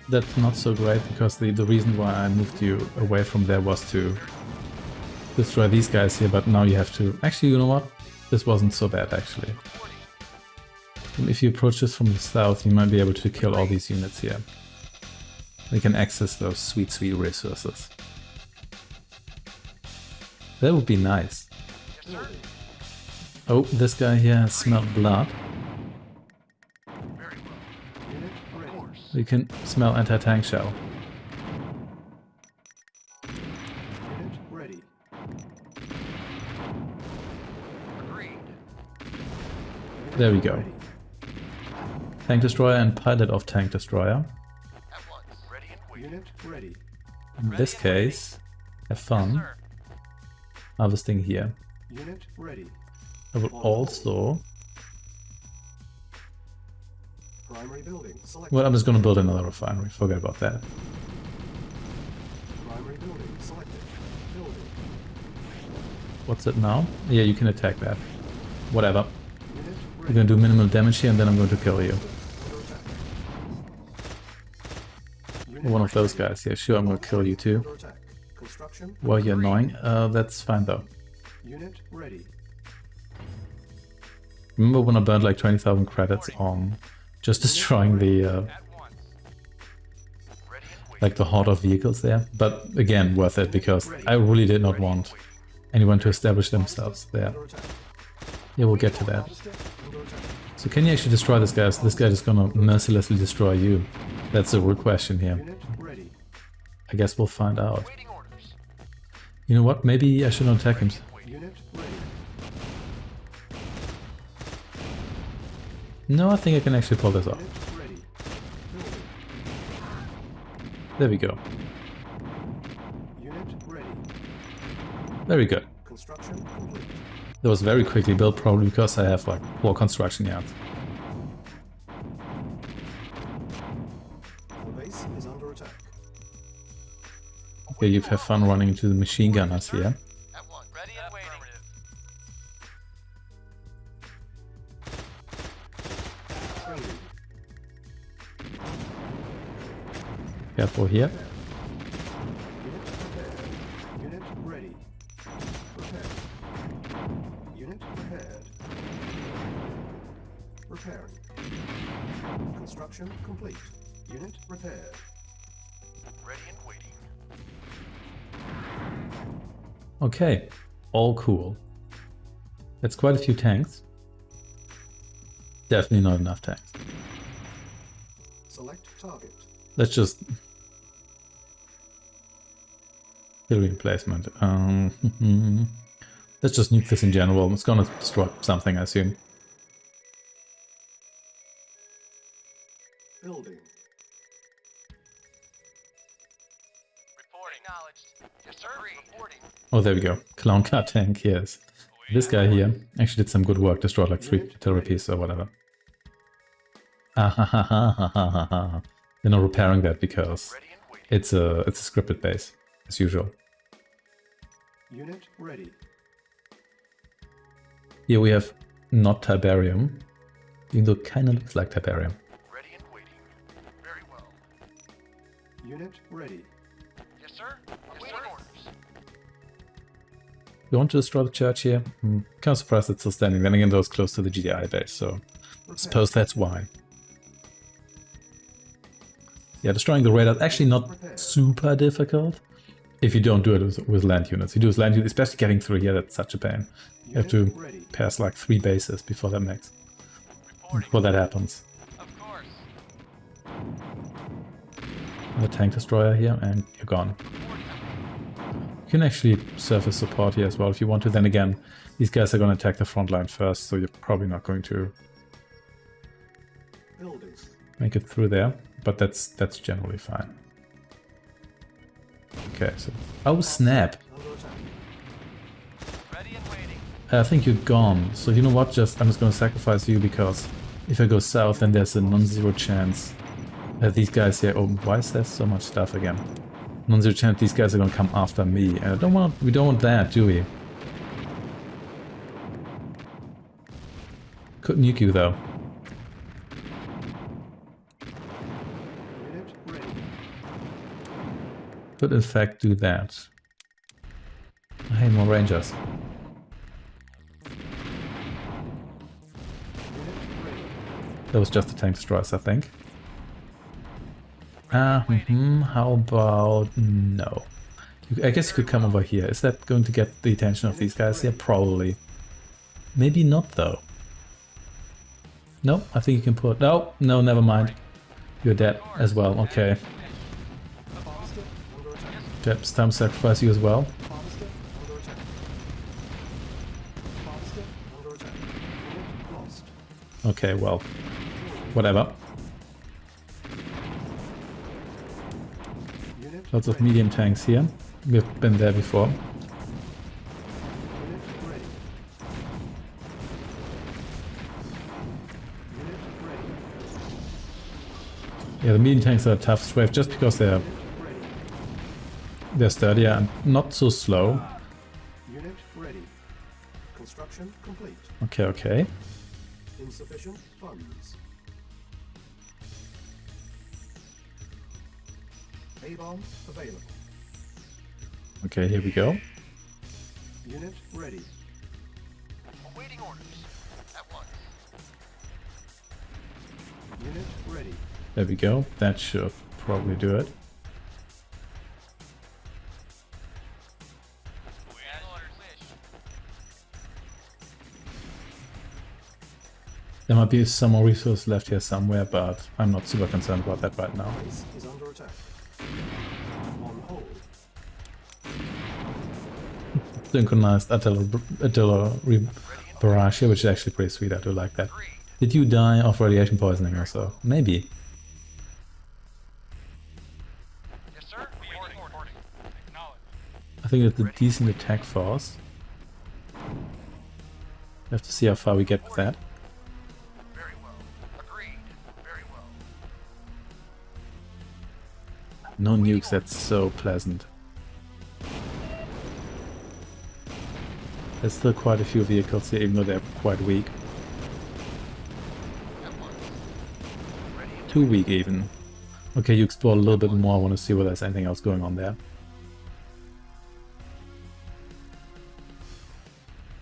That's not so great because the reason why I moved you away from there was to destroy these guys here, but now you have to... Actually, you know what? This wasn't so bad actually. And if you approach this from the south, you might be able to kill all these units here. We can access those sweet, sweet resources. That would be nice. Oh, this guy here has smelled blood. We can smell anti-tank shell. There we go. Tank destroyer and pilot of tank destroyer. In this case, have fun harvesting here. I will also... Well, I'm just gonna build another refinery, forget about that. What's it now? Yeah, you can attack that. Whatever. We're gonna do minimal damage here and then I'm going to kill you. One of those guys, yeah, sure, I'm gonna kill you too. Well, you're annoying. That's fine though. Remember when I burned like 20,000 credits on just destroying the like the horde of vehicles there? But again, worth it because I really did not want anyone to establish themselves there. Yeah, we'll get to that. So can you actually destroy this guy? So this guy is gonna mercilessly destroy you. That's a real question here. I guess we'll find out. You know what? Maybe I shouldn't attack him. No, I think I can actually pull this off. There we go. Very good. That was very quickly built, probably because I have like 4 construction yards. Okay, you have fun running into the machine gunners here. Careful here. Unit ready. Prepared. Unit prepared. Repairing. Construction complete. Unit repaired. Ready and waiting. Okay, all cool. That's quite a few tanks. Definitely not enough tanks. Select target. Let's just... Artillery placement. Let's just nuke this in general. It's gonna destroy something, I assume. Building. Reporting. Acknowledged. Yes, sir. Reporting. Oh, there we go. Clown car tank, yes. This guy here actually did some good work. Destroyed like 3 artillery pieces or whatever. Ah ha ha ha ha ha ha ha. They're not repairing that because it's a scripted base, as usual. Unit ready. Here we have not Tiberium, even though it kind of looks like Tiberium. Ready and waiting. Very well. Unit ready. Yes, sir. Awaiting orders. You want to destroy the church here? Kind of surprised it's still standing. Then again, those close to the GDI base, so I suppose that's why. Yeah, destroying the radar is actually not super difficult if you don't do it with land units. You do it with land units, especially getting through here, that's such a pain. You have to pass like 3 bases before that before that happens. Of course. The tank destroyer here, and you're gone. You can actually surface support here as well if you want to. Then again, these guys are going to attack the front line first, so you're probably not going to make it through there. But that's generally fine. Okay, so oh snap! Ready and waiting. I think you're gone. So you know what? I'm just going to sacrifice you because if I go south, then there's a non-zero chance that these guys here. Oh, why is there so much stuff again? Non-zero chance these guys are going to come after me, and we don't want that, do we? Could nuke you though. Could in fact do that. Hey, more rangers. That was just the tank destroyers, I think. How about no? I guess you could come over here. Is that going to get the attention of these guys here? Probably. Maybe not though. No, I think you can put... No, never mind. You're dead as well, okay. It's time to sacrifice you as well. Okay, well, whatever. Lots of medium tanks here. We've been there before. Yeah, the medium tanks are a tough strafe just because they're sturdier and not so slow. Unit ready. Construction complete. Okay. Insufficient funds. A-bomb available. Okay, here we go. Unit ready. Awaiting orders. At once. Unit ready. There we go. That should probably do it. There might be some more resources left here somewhere, but I'm not super concerned about that right now. Base is under attack. On hold. Synchronized artillery barrage here, which is actually pretty sweet. I do like that. Did you die of radiation poisoning or so? Maybe. Yes, sir. Reporting. Acknowledged. I think it's a decent attack force. We have to see how far we get with that. Very well. Agreed. Very well. No nukes, that's so pleasant. There's still quite a few vehicles here, even though they're quite weak. Too weak even. Okay, you explore a little bit more. I want to see whether there's anything else going on there.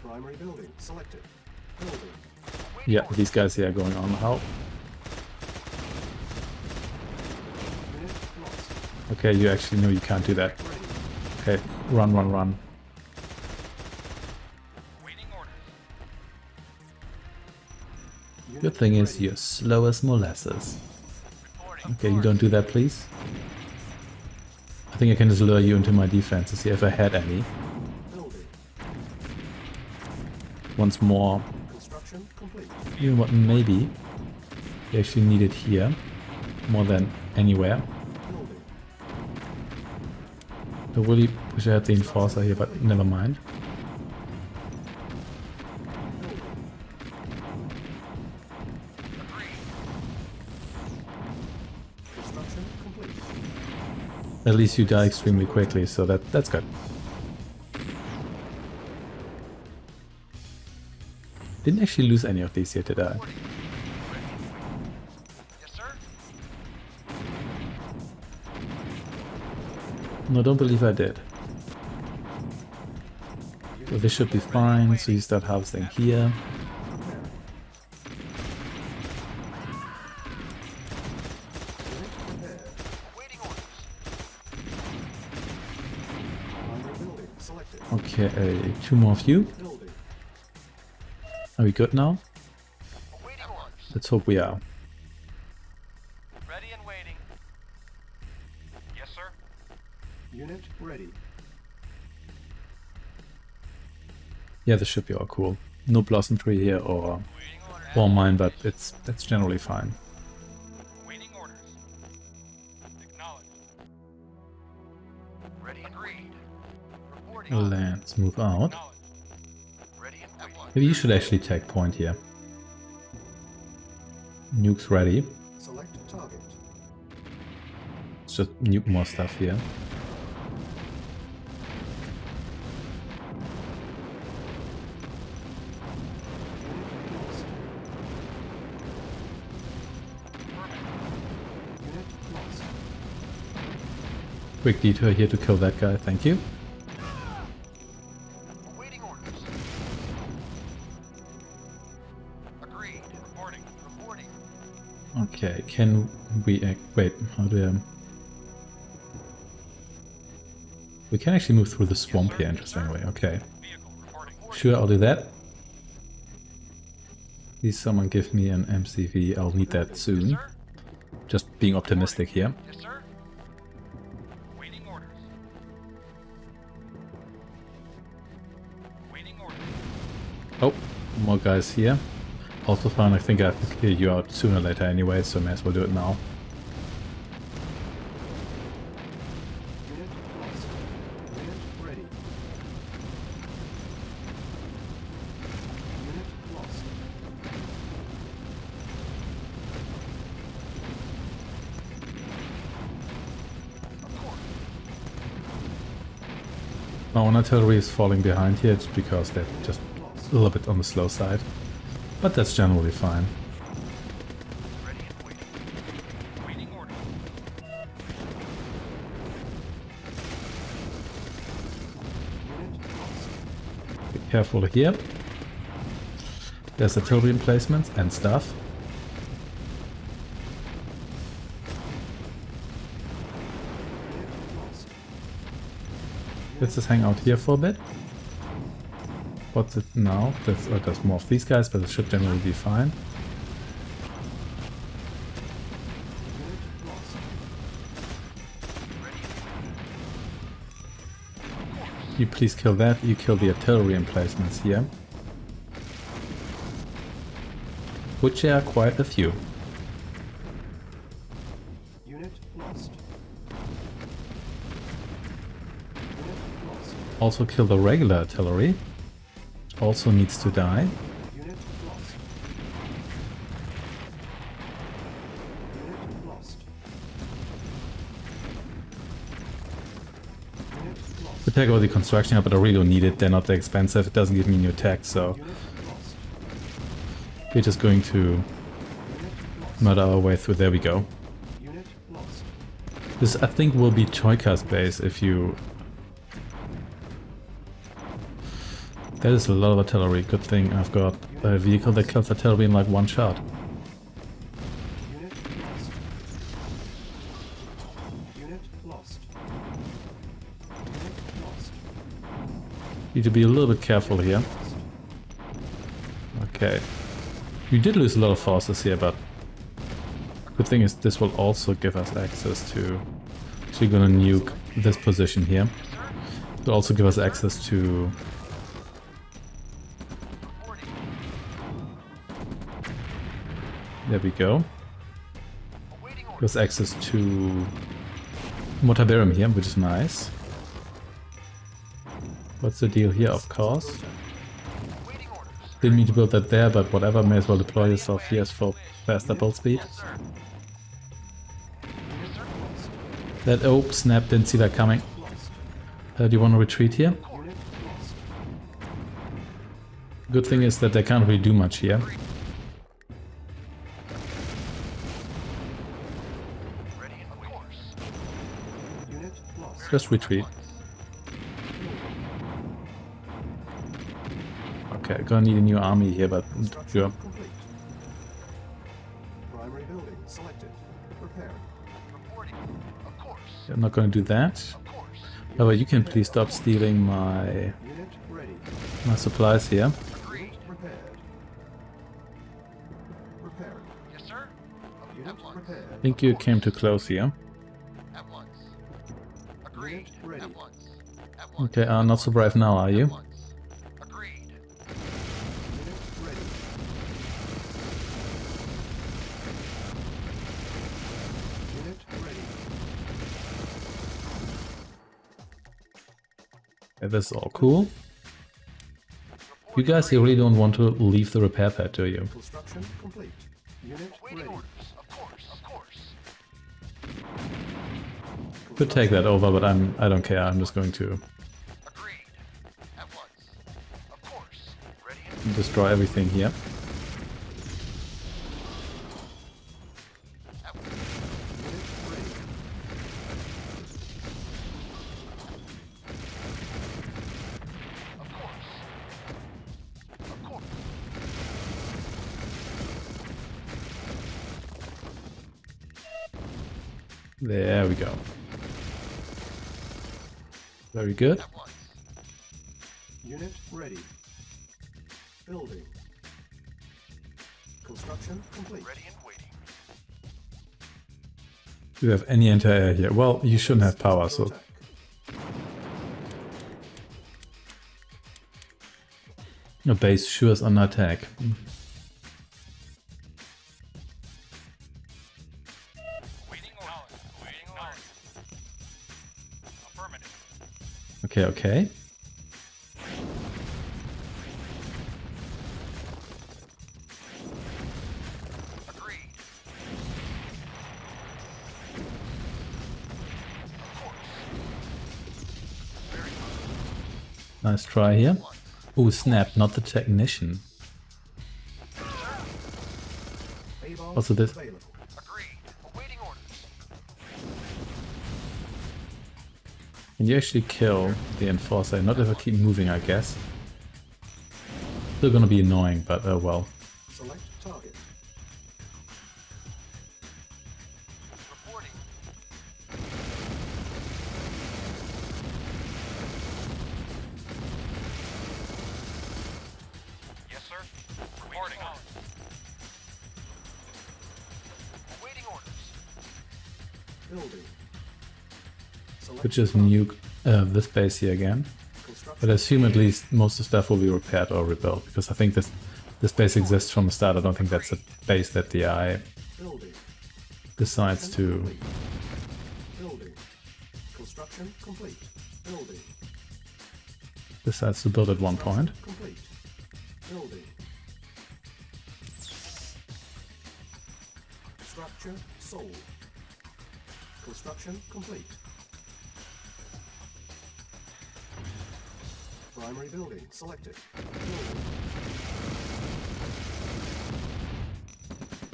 Primary building selected. Building. Yeah, these guys here are going on. How? Unit lost. Okay, you actually know you can't do that. Ready. Okay, run. Waiting orders. Unit Good thing is ready. you're slow as molasses. Reporting. Okay, you don't do that, please. I think I can just lure you into my defenses here if I had any. Building. Once more. Construction complete. You know what, maybe you actually need it here more than anywhere. Building. I really wish I had the enforcer here, but never mind. Construction complete. At least you die extremely quickly, so that's good. Didn't actually lose any of these here, did I? Yes, sir. No, don't believe I did. So this should be fine, so you start harvesting here. Awaiting orders. Primary building selected. Okay, 2 more of you. Building. Are we good now? Awaiting orders. Let's hope we are. Ready and waiting. Yes, sir. Unit ready. Yeah, this should be all cool. No blossom tree here or Waiting order. mine, but it's generally fine. Waiting orders. Acknowledged. Ready and agreed. Reporting. Let's move out. Acknowledged. Ready and waiting. Maybe you should actually take point here. Nukes ready. Select target. Let's just nuke more stuff here. Unit lost. Quick detour here to kill that guy, thank you. Awaiting orders. Agreed. Reporting. Reporting. Okay, can we... wait, how do I... We can actually move through the swamp here, interestingly, okay. Vehicle reporting. Sure, I'll do that. Please someone give me an MCV, I'll need that soon. Sir? Just being optimistic here. Yes, sir. Waiting orders. Waiting orders. Oh, more guys here. Also fine, I think I have to clear you out sooner or later anyway, so may as well do it now. Unit lost. Unit ready. Unit lost. Of course. Our artillery is falling behind here, it's because they're just a little bit on the slow side. But that's generally fine. Ready and waiting. Waiting orders. Unit lost. Be careful here. There's artillery emplacements and stuff. Unit lost. Let's just hang out here for a bit. What's it now? There's more of these guys, but it should generally be fine. Unit lost. Ready and waiting. You please kill that, you kill the artillery emplacements here. Which are quite a few. Unit lost. Unit lost. Also kill the regular artillery. Also needs to die. Unit lost. Unit lost. Unit lost. To take over the construction hub, but I really don't need it. They're not that expensive. It doesn't give me new tech, so Unit lost. we're just going to Unit lost. murder our way through. There we go. Unit lost. This, I think, will be Choika's base if you... That is a lot of artillery. Good thing I've got a vehicle that kills artillery in like one shot. Unit lost. Unit lost. Unit lost. Need to be a little bit careful here. Okay. We did lose a lot of forces here, but good thing is this will also give us access to... So we're gonna nuke this position here. It'll also give us access to... Reporting. There we go. Awaiting Give orders. us access to more Tiberium here, which is nice. What's the deal here, of course? Awaiting orders. Didn't mean to build that there, but whatever, may as well deploy yourself here for faster build speed. Yes, sir. Yes, sir. That, oh, snap, didn't see that coming. Lost. Do you want to retreat here? Unit lost. Good thing is that they can't really do much here. Ready and of course. Unit lost. Just retreat. Okay, gonna need a new army here, but sure. Complete. Primary building selected. Preparing. Reporting. Of course. I'm not gonna do that. Of course. However, you can please stop stealing my Unit ready. supplies here. Agreed. Prepared. Preparing. Yes, sir. Unit At once. prepared. I think you came too close here. At once. Agreed. Unit ready. At once. At once. Okay, not so brave now, are At you? once. Agreed. Unit ready. Unit ready. Yeah, this is all cool. You guys here really don't want to leave the repair pad, do you? Construction complete. Unit Waiting ready. orders. Of course. Of course. Could take that over, but I don't care. I'm just going to Agreed. At once. Of course. Ready and destroy everything here. at once. Unit ready. Of course. Of course. There we go. Very good. At once. Unit ready. Building. Construction complete. Ready and waiting. Do you have any anti-air here? Well, you shouldn't have power, so Attack. a base sure is under attack. Waiting orders. Waiting orders. Affirmative. Okay, okay. Agreed. Of course. Very good. Nice try here. Once. Oh snap, not the technician. Avon Also this. available. Agreed. Awaiting orders. Can you actually kill the enforcer? Not if I keep moving, I guess. Still gonna be annoying, but oh well. Select target. Reporting. Yes, sir. Reporting. Awaiting orders. Building. Select Could just target. nuke this base here again. Construction But I assume at least most of the stuff will be repaired or rebuilt, because I think this base exists from the start. I don't think that's a base that the AI building. decides to... Complete. Building. Construction complete. Building. decides to build at one point. Complete. Building. Structure sold. Construction complete. Primary building selected. Building.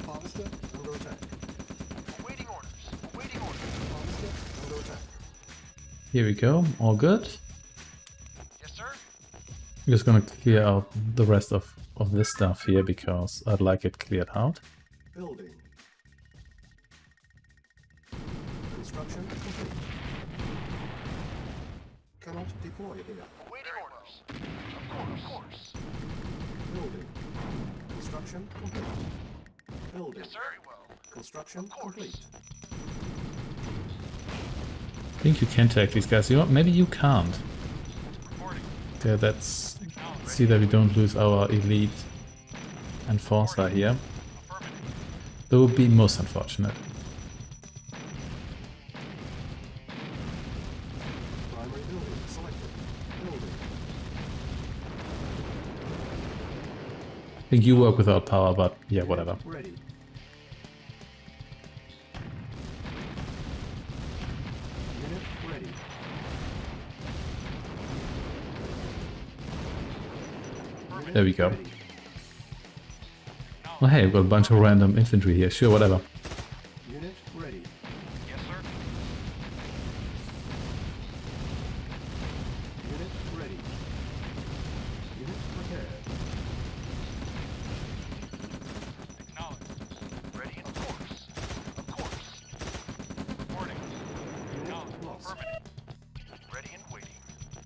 Harvester under attack. Awaiting orders. Awaiting orders. Harvester under attack. Here we go, all good. Yes, sir. I'm just gonna clear out the rest of this stuff here because I'd like it cleared out. Building. Construction complete. Cannot deploy here. Awaiting orders. Of course. Building. Construction complete. Building. Yes, sir. Very well. Construction Of course. complete. I think you can take these guys. You know what? Maybe you can't. Reporting. Okay, let's see that we don't lose our elite enforcer here. Affirmative. That would be most unfortunate. Primary building selected. Building. I think you work without power, but yeah, whatever. Ready. Unit ready. There we go. Ready. Well, hey, we've got a bunch of random infantry here. Sure, whatever. Unit ready. Yes, sir.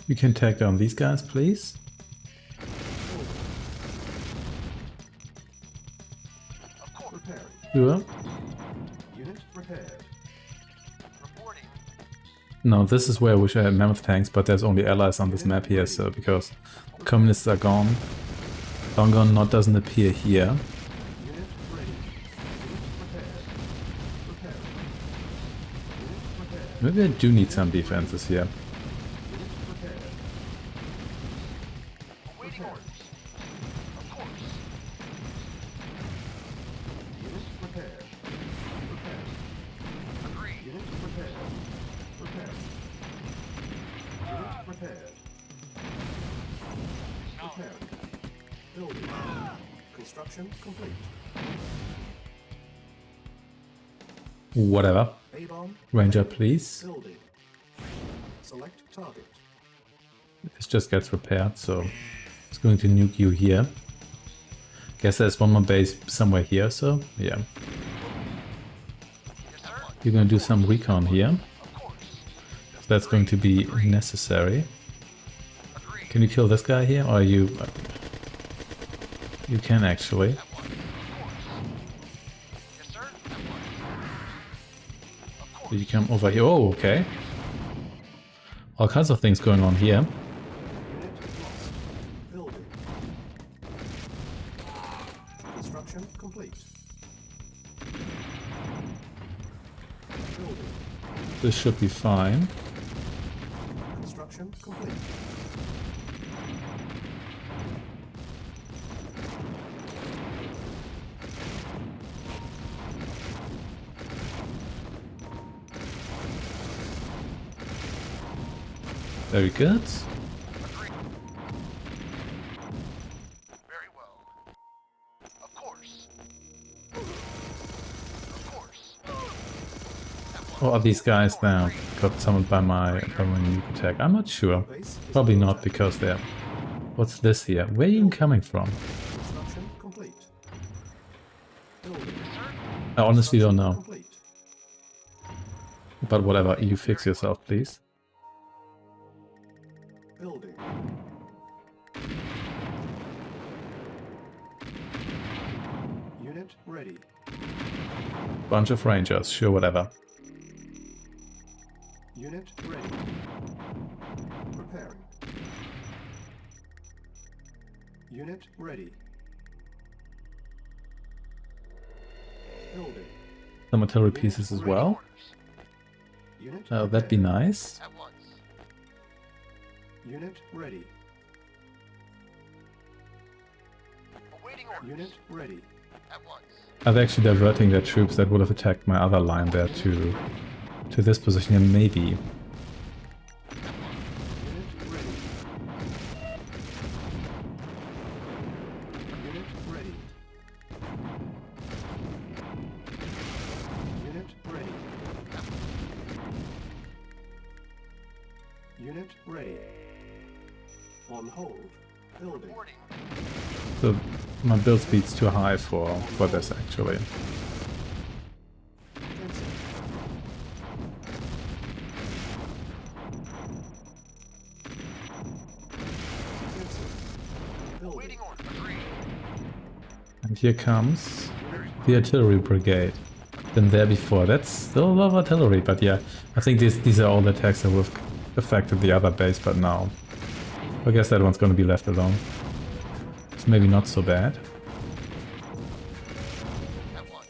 You can take down these guys, please. Of course. Repairing. Sure. Unit repaired. Reporting. Now this is where I wish I had mammoth tanks, but there's only allies on this map here, so because communists are gone. Dongon Nod doesn't appear here. Unit ready. Unit repaired. Repairing. Unit repaired. Maybe I do need some defenses here. Unit repaired. Awaiting orders. Of course. Unit repaired. Repaired. Agreed. Unit repaired. Repaired. Unit repaired. Repairing. Building. Construction complete. Whatever. A-bomb. Ranger, please. Building. Select target. This just gets repaired, so it's going to nuke you here. Guess there's one more base somewhere here, so yeah. Yes, sir. You're going to do some recon here. Of course. That's going to be necessary. Agreed. Can you kill this guy here, or you... You can actually. At once. Of course. Yes, sir. At once. Of course. You come over here. Oh, okay. All kinds of things going on here. Unit lost. Building. Construction complete. Building. This should be fine. Construction complete. Very good. Agreed. Very well. Of course. Of course. At Or are these guys now got summoned by my nuke attack? I'm not sure. Base is Probably under not, attack. because they're... What's this here? Where are you even coming from? Construction complete. Building. I honestly don't know. Complete. But whatever, you fix yourself, please. Building. Unit ready. Bunch of rangers, sure, whatever. Unit ready. Preparing. Unit ready. Building. Some artillery pieces as well. Unit That'd be prepared. nice. once. Unit ready. Awaiting orders. Unit ready. At once. I'm actually diverting their troops that would have attacked my other line there to this position here, maybe. Unit ready. Unit ready. Unit ready. Unit ready. On hold. Building. Reporting. So my build speed's too high for this actually. Fencing. Fencing. Building. Awaiting orders. Agreed. And here comes the artillery brigade. Been there before. That's still a lot of artillery, but yeah, I think these are all the attacks that would have affected the other base, but now I guess that one's going to be left alone. It's maybe not so bad. At once.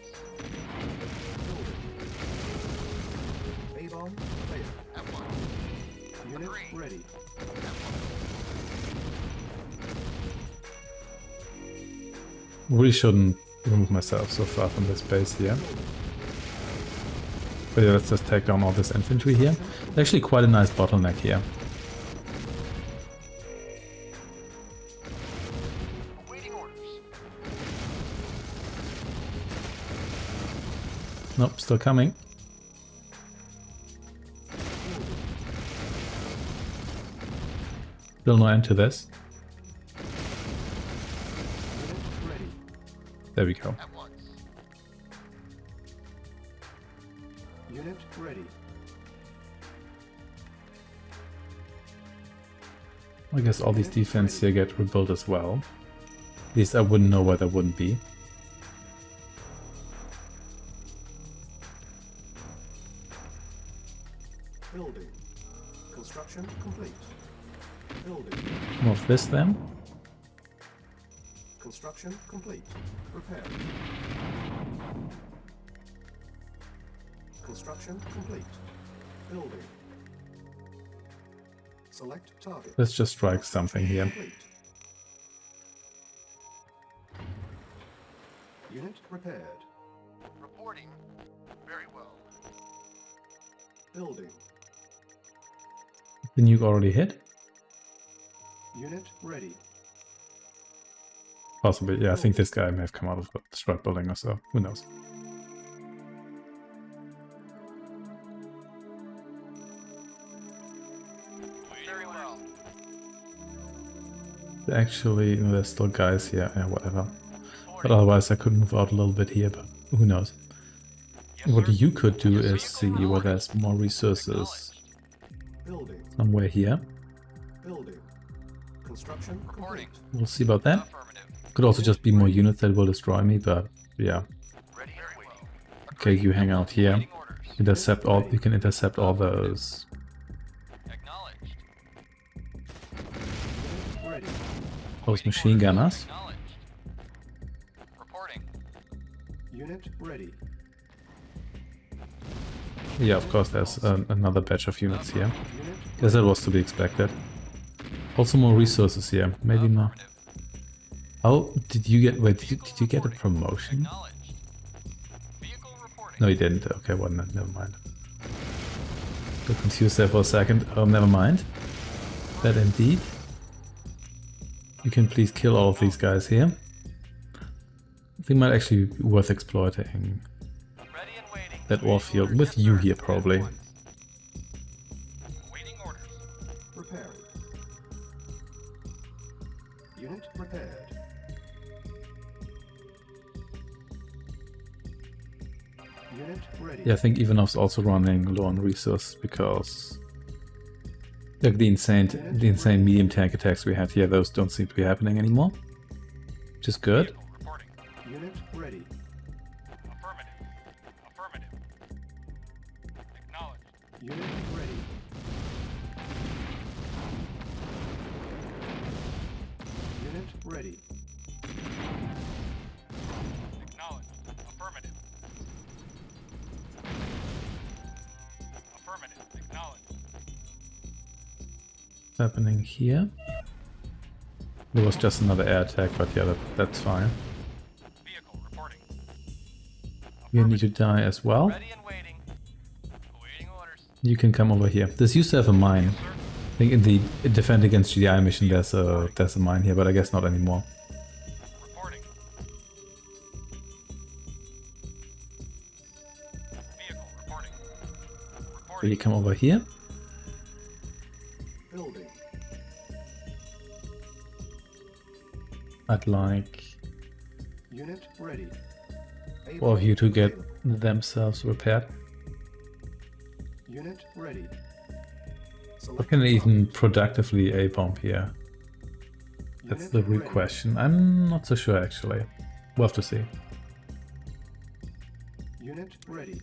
A-bomb clear. At once. Unit Agreed. ready. Really shouldn't remove myself so far from this base here. But yeah, let's just take down all this infantry here. It's actually quite a nice bottleneck here. Awaiting orders. Nope, still coming. Still no end to this. Unit ready. There we go. At once. Unit ready. I guess all these defense here get rebuilt as well. At least I wouldn't know why there wouldn't be. Building. Construction complete. Building. More of this then. Construction complete. Repair. Construction complete. Building. Select target. Let's just strike something here. Complete. Unit repaired. Reporting. Very well. Building. The nuke already hit? Unit ready. Possibly, yeah, I think this guy may have come out of the strike building or so. Who knows? Very well. Actually, no, there's still guys here, yeah, whatever. But otherwise I could move out a little bit here, but who knows? Yes, What sir. you could do is see where there's more resources Building. somewhere here. Building. Construction Reporting. complete. We'll see about that. Affirmative. Could also just be more units that will destroy me, but yeah. Ready and waiting. Okay, you hang out here. Awaiting orders. Intercept all. You can intercept all those. Acknowledged. Unit ready. Those machine gunners. Acknowledged. Reporting. Unit ready. Yeah, of course. There's another batch of units here. Unit Guess that was to be expected. Also more resources here. Maybe not. Affirmative. Oh, did you get? Wait, did you get a promotion? Acknowledged. Vehicle reporting. No, you didn't. Okay, well, never mind. Got confused there for a second. Oh, never mind. That indeed. You can please kill all of these guys here. I think it might actually be worth exploiting Ready and waiting. that ore field with you here, probably. Waiting orders. repaired. Unit repaired. Unit ready. Yeah, I think Ivanov's also running low on resources because like the insane medium tank attacks we had here, those don't seem to be happening anymore. Which is good. Vehicle reporting. Unit ready. Affirmative. Affirmative. Acknowledged. Unit ready. Unit ready. Acknowledged. Affirmative. Affirmative. Acknowledged. What's happening here? There was just another air attack, but yeah, that's fine. Vehicle reporting. You need to die as well. Ready and waiting. Awaiting orders. You can come over here. This used to have a mine. Sir. I think in the Defend Against GDI mission there's a mine here, but I guess not anymore. Reporting. Vehicle reporting. So you come over here. Building. I'd like Unit ready. all of you to get themselves repaired. Unit ready. Or can I even productively A-bomb here? That's the real question. I'm not so sure actually. We'll have to see. Unit ready.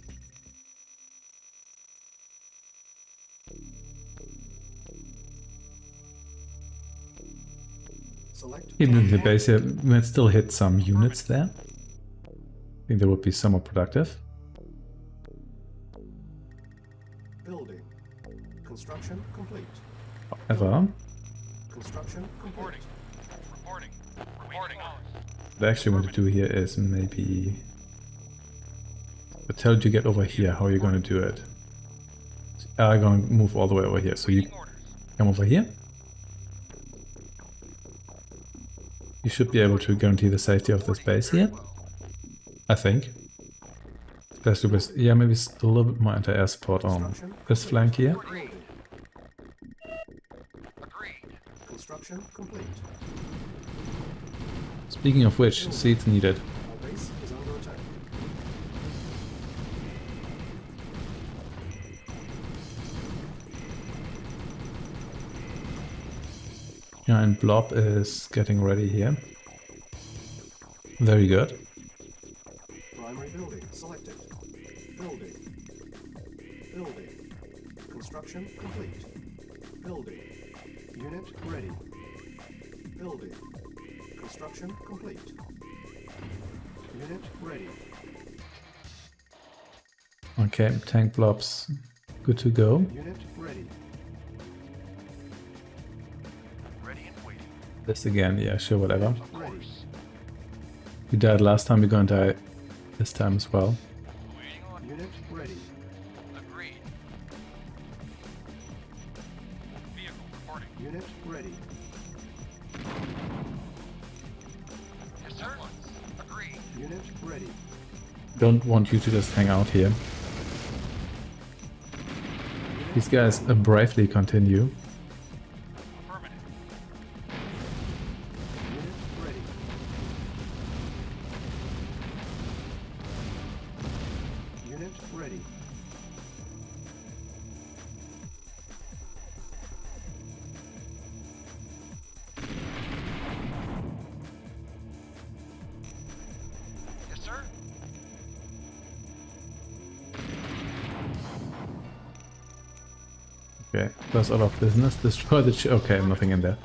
Select Even in the base here, we might still hit some units there. I think they would be somewhat productive. building. Construction complete. However, Construction complete. Reporting. Reporting. Reporting. what I actually want to do here is maybe tell you to get over here. How are you going to do it? I'm going to move all the way over here. So you Awaiting orders. come over here. You should be able to guarantee the safety of this base here. I think. Especially with, yeah, maybe a little bit more anti-air support on this flank here. Agreed. Agreed. Construction complete. Speaking of which, seeds needed. Our base is under attack. Yeah, and Blob is getting ready here. Very good. Primary building selected. Building. Building. Construction complete. Building. Unit ready. Building. Construction complete. Unit ready. Okay, tank Blob's good to go. Unit ready. Ready and waiting. This again, yeah, sure, whatever. Of Ready. course. We died last time, we're gonna die this time as well. Waiting on. Unit ready. Agreed. Vehicle reporting. Unit ready. Yes, sir. Agreed. Unit ready. Don't want you to just hang out here. These guys bravely continue. Affirmative. Unit ready. Unit ready. Yes, sir. Okay, close all of business, destroy the okay, nothing in there.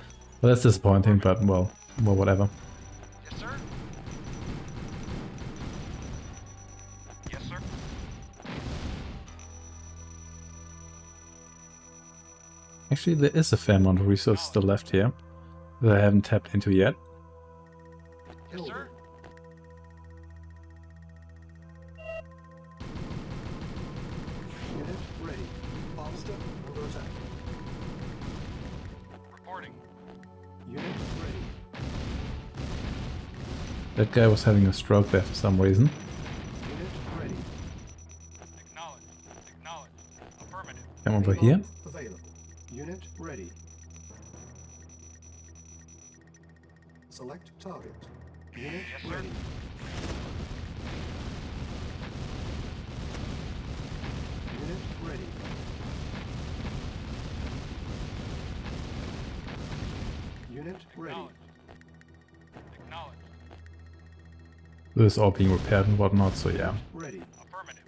Well, that's disappointing, but well, whatever. Yes, sir. Yes, sir. Actually, there is a fair amount of resources still left here that I haven't tapped into yet. Yes, sir. Unit ready. Monster under attack. Reporting. Unit ready. That guy was having a stroke there for some reason. Unit ready. Acknowledge. Acknowledge. Affirmative. Come over Payload here. Available. Unit ready. Select target. Unit Yes, sir. ready. Unit ready. Unit ready. Acknowledge. Acknowledge. This is all being repaired and whatnot, so yeah. Ready. Affirmative.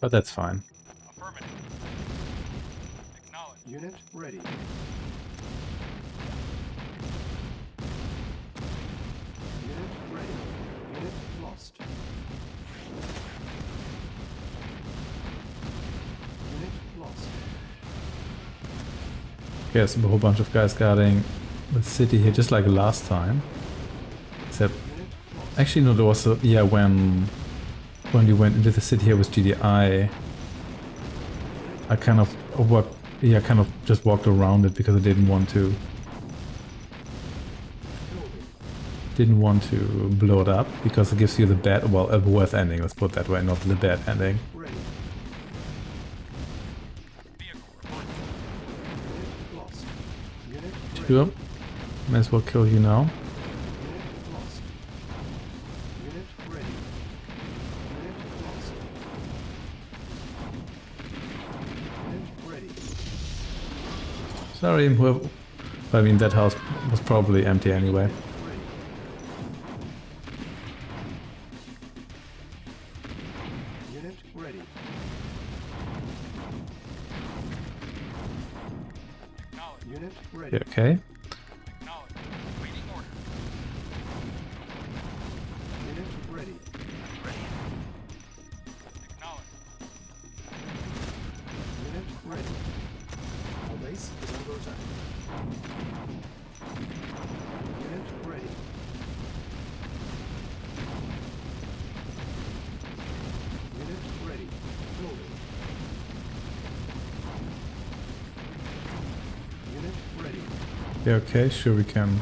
But that's fine. Affirmative. Acknowledge. Unit ready. Unit ready. Unit lost. Unit lost. Okay, so a whole bunch of guys guarding the city here, just like last time. Except, Unit lost. actually no, there was a, yeah, when you went into the city here with GDI, I kind of walked, yeah, kind of just walked around it because I didn't want to blow it up, because it gives you the bad, well, a worse ending, let's put it that way, not the bad ending. Ready. Vehicle reporting. Unit lost. Unit ready. Sure, may as well kill you now. Unit lost. Unit ready. Unit lost. Unit ready. Sorry, whoever, I mean, that house was probably empty anyway. Ready. Unit ready. Acknowledge. Unit ready. Okay, Acknowledge. Waiting order. Unit ready. Ready. Acknowledge. Unit ready. Our base is under attack. Unit ready. Unit ready. Building. Unit ready. yeah, okay, sure, we can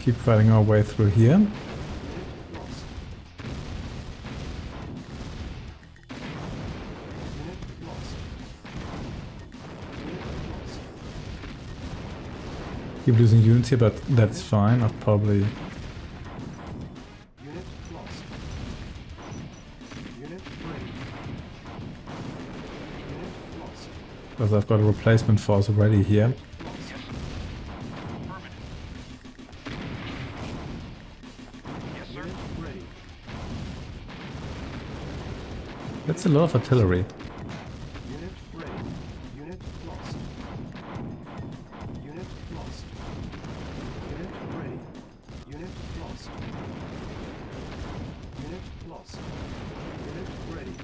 keep fighting our way through here. Unit lost. Unit lost. Unit lost. Keep losing units here, but that's fine, I'll probably... Unit lost. Unit ready. Unit lost. Because I've got a replacement force already here. Lost. That's a lot of artillery. Unit ready. Unit lost. Unit lost. Unit ready. Unit lost. Unit lost. Unit ready.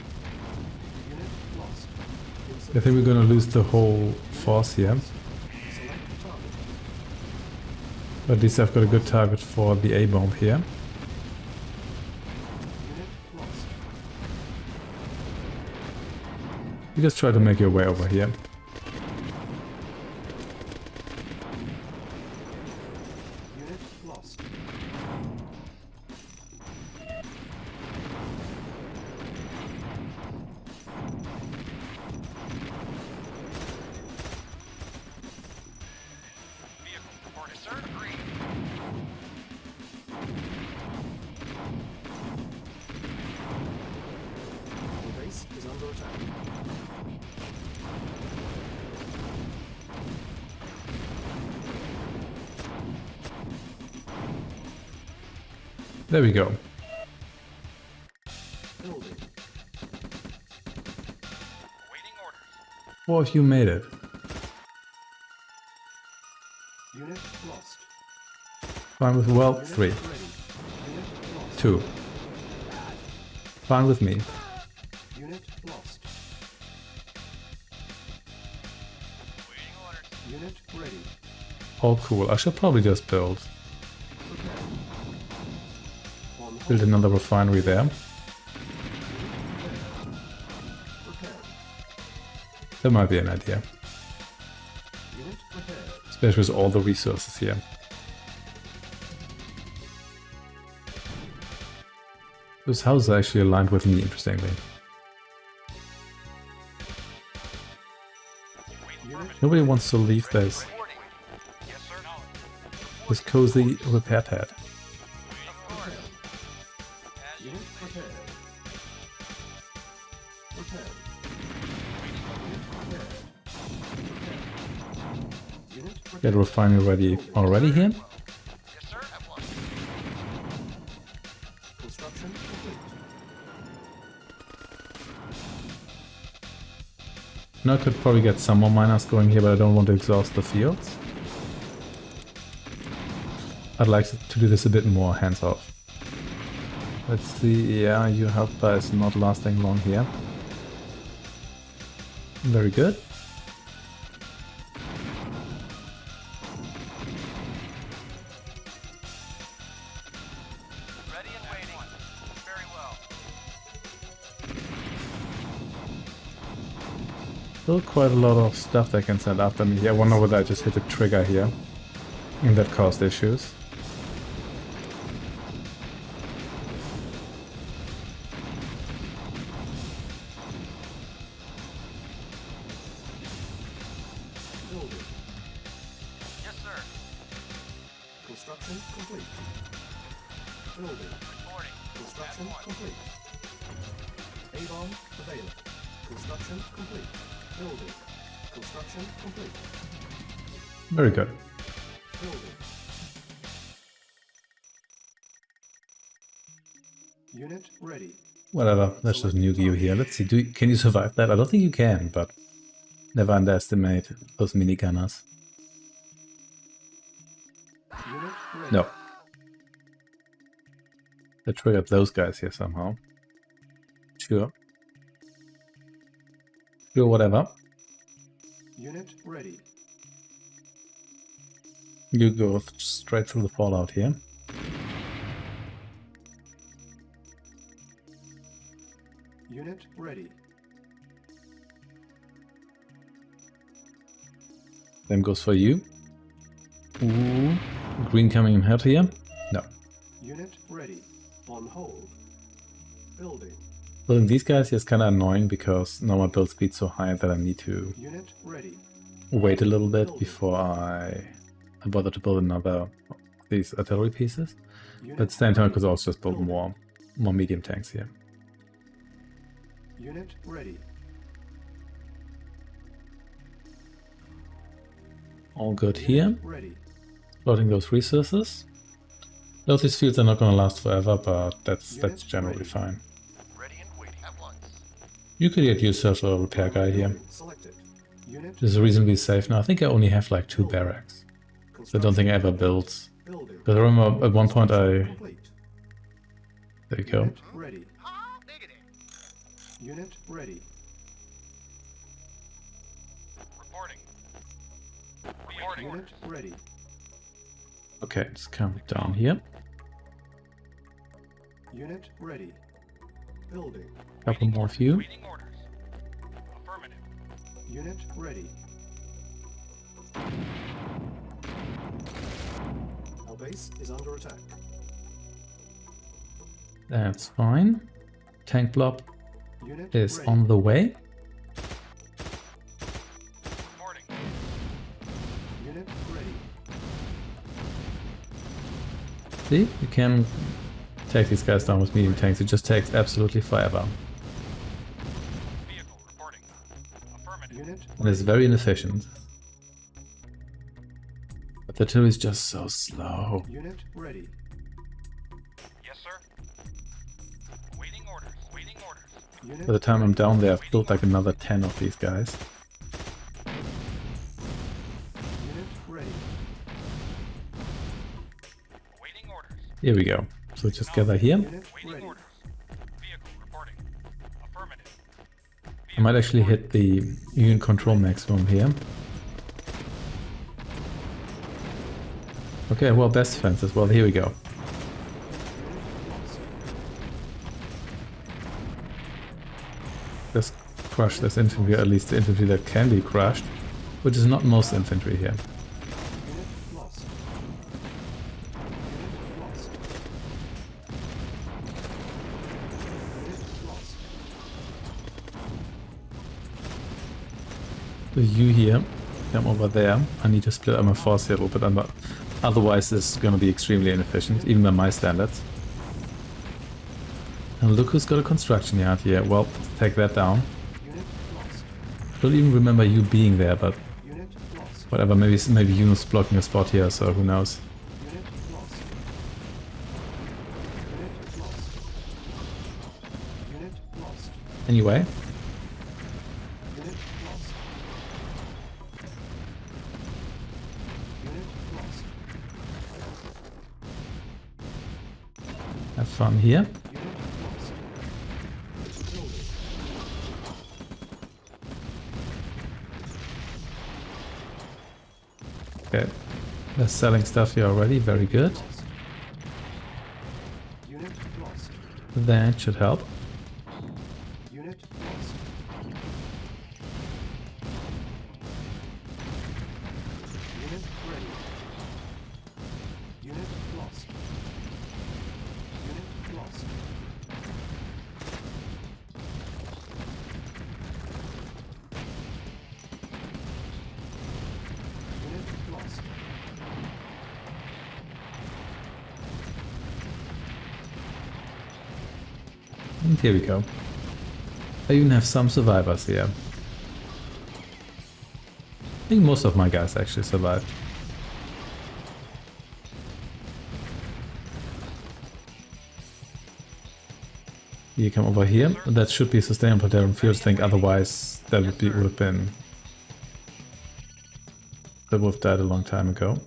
Unit lost. I think we're gonna lose the whole force here. Select target. But at least I've got a good target for the A-bomb here. Unit lost. You just try to make your way over here. Unit lost. Vehicle reported, sir. Agreed. The base is under attack. There we go. Building. Waiting orders. 4 of you made it. Unit lost. Fine with, well, Unit 3. ready. Unit lost. 2. Fine with me. Unit lost. Waiting orders. Unit ready. All cool. I should probably just build Prepare. On hold. build another refinery there. Prepare. That might be an idea. Unit prepared. Especially with all the resources here. This house is actually aligned with me, interestingly. Unit Nobody wants to leave this Reporting. Yes, sir. this cozy repair pad. Of course. As you Unit please. prepared. Prepared. Unit prepared. Prepared. Unit Get a prepared. refinery ready already here. Yes, sir. At once. Construction complete. Now I could probably get some more miners going here, but I don't want to exhaust the fields. I'd like to do this a bit more hands-off. Let's see, yeah, your health bar is not lasting long here. Very good. Ready and waiting. Very well. Still quite a lot of stuff they can send after me here. I wonder whether I just hit a trigger here. And that caused issues. Building. Yes, sir. Construction complete. Building. Reporting. Construction At once. complete. A-bomb available. Construction complete. Building. Construction complete. Very good. Building. Unit ready. Whatever, let's just nuke you here. Let's see, can you survive that? I don't think you can, but never underestimate those minigunners. Unit ready. No. They triggered those guys here somehow. Sure. Sure, whatever. Unit ready. You go straight through the fallout here. Unit ready. Same goes for you. Ooh. Green coming in hot here. No. Unit ready. On hold. Building. Building these guys here is kind of annoying because now my build speed's so high that I need to Unit ready. wait a little bit before I bother to build another of these artillery pieces. Unit But at the same time I ready. could also just build Building. more medium tanks here. Unit ready. All good here. Ready. Loading those resources. Though these fields are not going to last forever, but that's generally ready. fine. Ready and waiting. At once. You could get yourself a repair guy here. Building selected. Unit This is reasonably safe now. I think I only have like 2 barracks. So I don't think I ever built. building. But I remember at one point I... Complete. There you go. Unit ready. Unit ready. Reporting. Reporting Unit orders. ready. Okay, let's come down here. Unit ready. Building. Couple more of you. Waiting orders. Affirmative. Unit ready. Our base is under attack. That's fine. Tank blob Unit is ready. on the way. Reporting. Unit ready. See, you can take these guys down with medium tanks. It just takes absolutely forever. Vehicle reporting. Affirmative. Unit And it's very inefficient. But the artillery is just so slow. Unit ready. Yes, sir. Waiting orders. Waiting orders. Unit By the time I'm down there, I've built like another 10 of these guys. Unit ready. Waiting orders. Here we go. So just gather here. Unit Waiting ready. orders. Vehicle reporting. Affirmative. I might actually hit the unit control maximum here. Okay, well, best defenses. Well, here we go. Just crush this infantry, or at least the infantry that can be crushed, which is not most infantry here. Unit lost. Unit lost. Unit lost. So you here, come over there. I need to split up my force here a little bit, otherwise this is going to be extremely inefficient, even by my standards. And look who's got a construction yard here. Well, take that down. Unit lost. Don't even remember you being there, but Unit lost. whatever. Maybe Yunus blocking a spot here, so who knows. Unit lost. Unit lost. Unit lost. Anyway, Unit lost. Unit lost. have fun here. Unit lost. Building. Okay, they're selling stuff here already. Very good. Lost. Unit lost. That should help. Unit lost. Unit ready. Unit lost. Unit lost. Unit lost. And here we go. I even have some survivors here. I think most of my guys actually survived. You come over here. That should be sustainable Tiberium Fields thing, otherwise that would have been... That would have died a long time ago.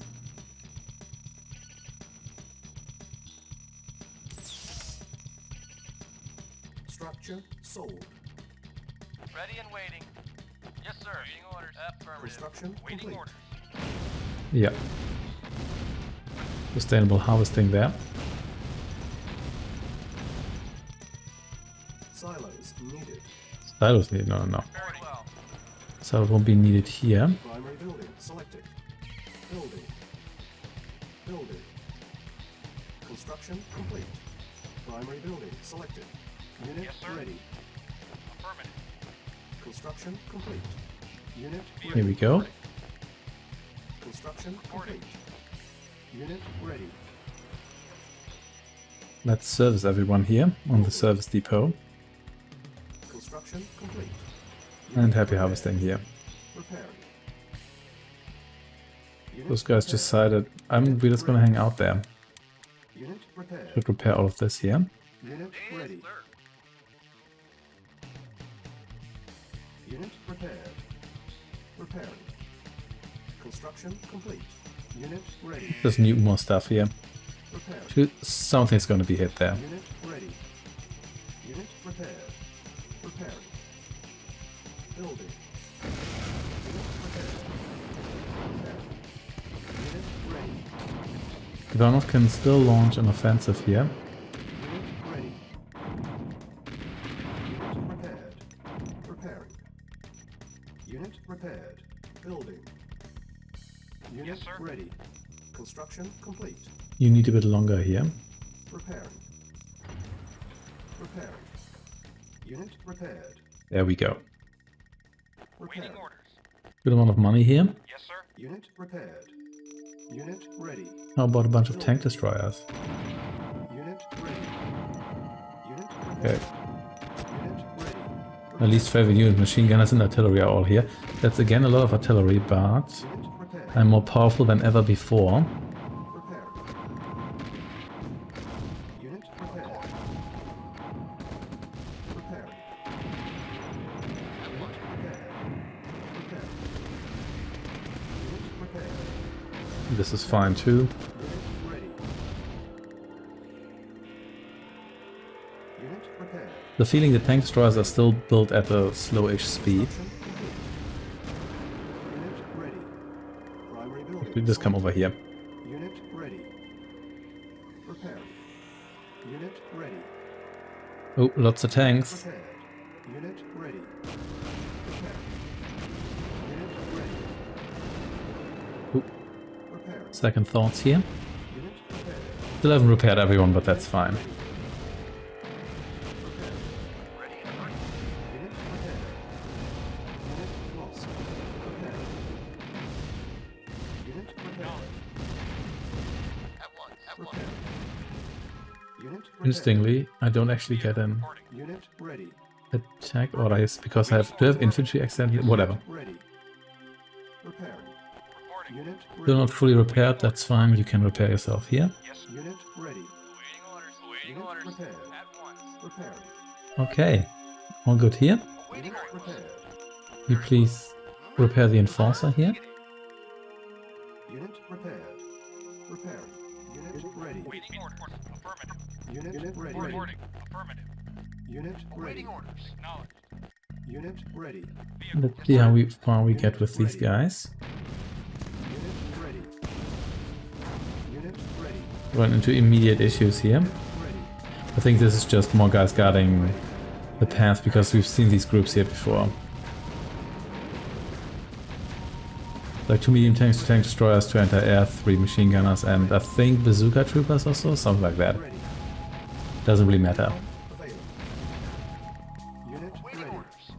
Structure sold. Ready and waiting. Yes, sir. Waiting orders. Affirmative. Construction Waiting complete. orders. Yeah. Sustainable harvesting there. Silos needed. Silos need... No. Very well. Silos won't be needed here. Primary building selected. Building. Building. Construction complete. Primary building selected. Unit Yes, sir. ready. Affirmative. Construction complete. Unit Here ready. we go. Construction complete. Unit ready. Let's service everyone here on the service depot. Construction complete. And happy harvesting here. Repairing. Unit Those guys repaired. decided we're just gonna hang out there. Unit repaired. Should repair all of this here. Unit ready. Unit prepared. Repairing. Construction complete. Unit ready. Just need more stuff here. Repairing. Something's gonna be hit there. Unit ready. Unit prepared. Repairing. Building. Unit prepared. Repairing. Unit ready. Ivanov can still launch an offensive here. Unit ready. Unit prepared. Repairing. Unit prepared. Building. Unit Yes, sir. ready. Construction complete. You need a bit longer here. Repairing. Repairing. Unit repaired. There we go. Waiting Repairing. orders. Good amount of money here. Yes, sir. Unit repaired. Unit ready. How about a bunch of tank destroyers? Unit ready. Unit Okay. prepared. Unit ready. At least favorite unit machine gunners and artillery are all here. That's again a lot of artillery, but Unit prepared. I'm more powerful than ever before. Repairing. Unit prepared. Repairing. Unit prepared. Repairing. Unit prepared. This is fine too. Unit ready. Unit prepared. The feeling the tank destroyers are still built at a slowish speed. Construction complete. Unit ready. Primary building. We just come over here. Unit ready. Repairing. Unit ready. Oh, lots of tanks. Prepared. Unit ready. Repairing. Unit ready. Oh, Repairing. second thoughts here. Unit prepared. Still haven't repaired everyone, but that's fine. Repairing. Ready and alert. Unit prepared. Unit lost. Repairing. Unit prepared. At once. At once. Repairing. Unit prepared. Interestingly, I don't actually get an Reporting. Unit ready. attack order is because I have to have infantry accidentally. Whatever. Ready. Repairing. Reporting. Unit Still ready. not fully repaired, that's fine. You can repair yourself here. Yes, sir. Unit ready. Awaiting orders. Awaiting Unit orders. prepared. At once. Repairing. Okay. All good here. Awaiting Unit orders. prepared. You please repair the enforcer here. Unit prepared. Repairing. Unit ready. Awaiting orders. Affirmative. Unit ready. Reporting. Affirmative. Unit ready. Awaiting orders. Acknowledged. Unit ready. Vehicle. Let's see how far we get with these guys. Unit ready. Unit ready. Run into immediate issues here. Ready. I think this is just more guys guarding the path because we've seen these groups here before. Like 2 medium tanks, 2 tank destroyers, 2 anti-air, 3 machine gunners, and I think bazooka troopers or so, something like that. Ready. Doesn't really matter. Available. Unit Awaiting ready. orders.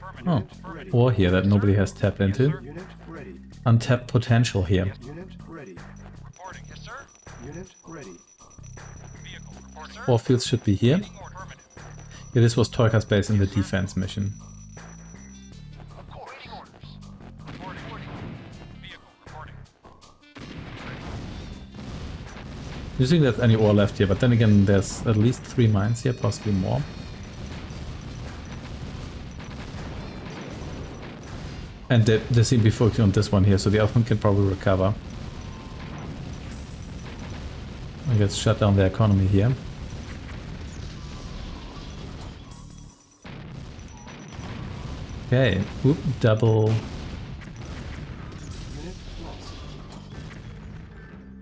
Affirmative. Oh, Ready. or here that nobody has tapped into. Unit ready. Untapped potential here. Unit ready. Reporting. Yes, sir. Unit ready. Vehicle. Report, sir. All fields should be here. Awaiting order. Affirmative. Yeah, this was Toyka's base in the defense mission. Awaiting orders. Reporting. Vehicle. Reporting. I don't think there's any ore left here, but then again, there's at least 3 mines here, possibly more. And they seem to be focusing on this one here, so the other one can probably recover. I guess shut down the economy here. Okay, oop, double Unit lost.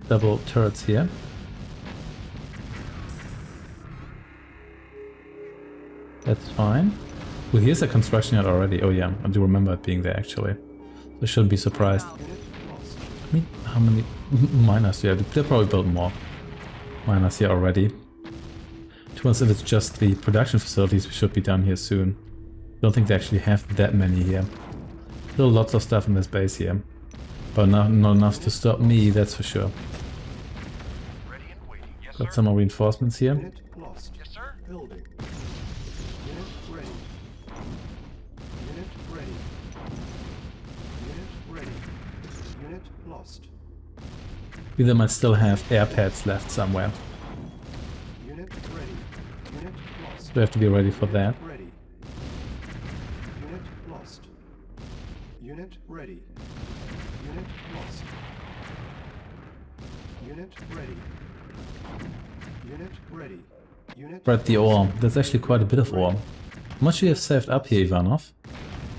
double turrets here. That's fine. Well, here's a construction yard already. Oh yeah, I do remember it being there actually. So I shouldn't be surprised. Unit lost. I mean, how many miners do you have? They'll probably build more miners here already. To be honest, if it's just the production facilities, we should be done here soon. Don't think they actually have that many here. Still lots of stuff in this base here. But not enough to stop me, that's for sure. Ready and waiting. Yes, Got sir. some more reinforcements here. Unit lost. Yes, sir. Building. Unit ready. Unit ready. Unit ready. Unit lost. Either might still have air pads left somewhere. Unit ready. Unit lost. So we have to be ready for that. Ready. Unit Unit ready. Unit ready. Unit Spread the ore. There's actually quite a bit of ore. How much do you have saved up here, Ivanov?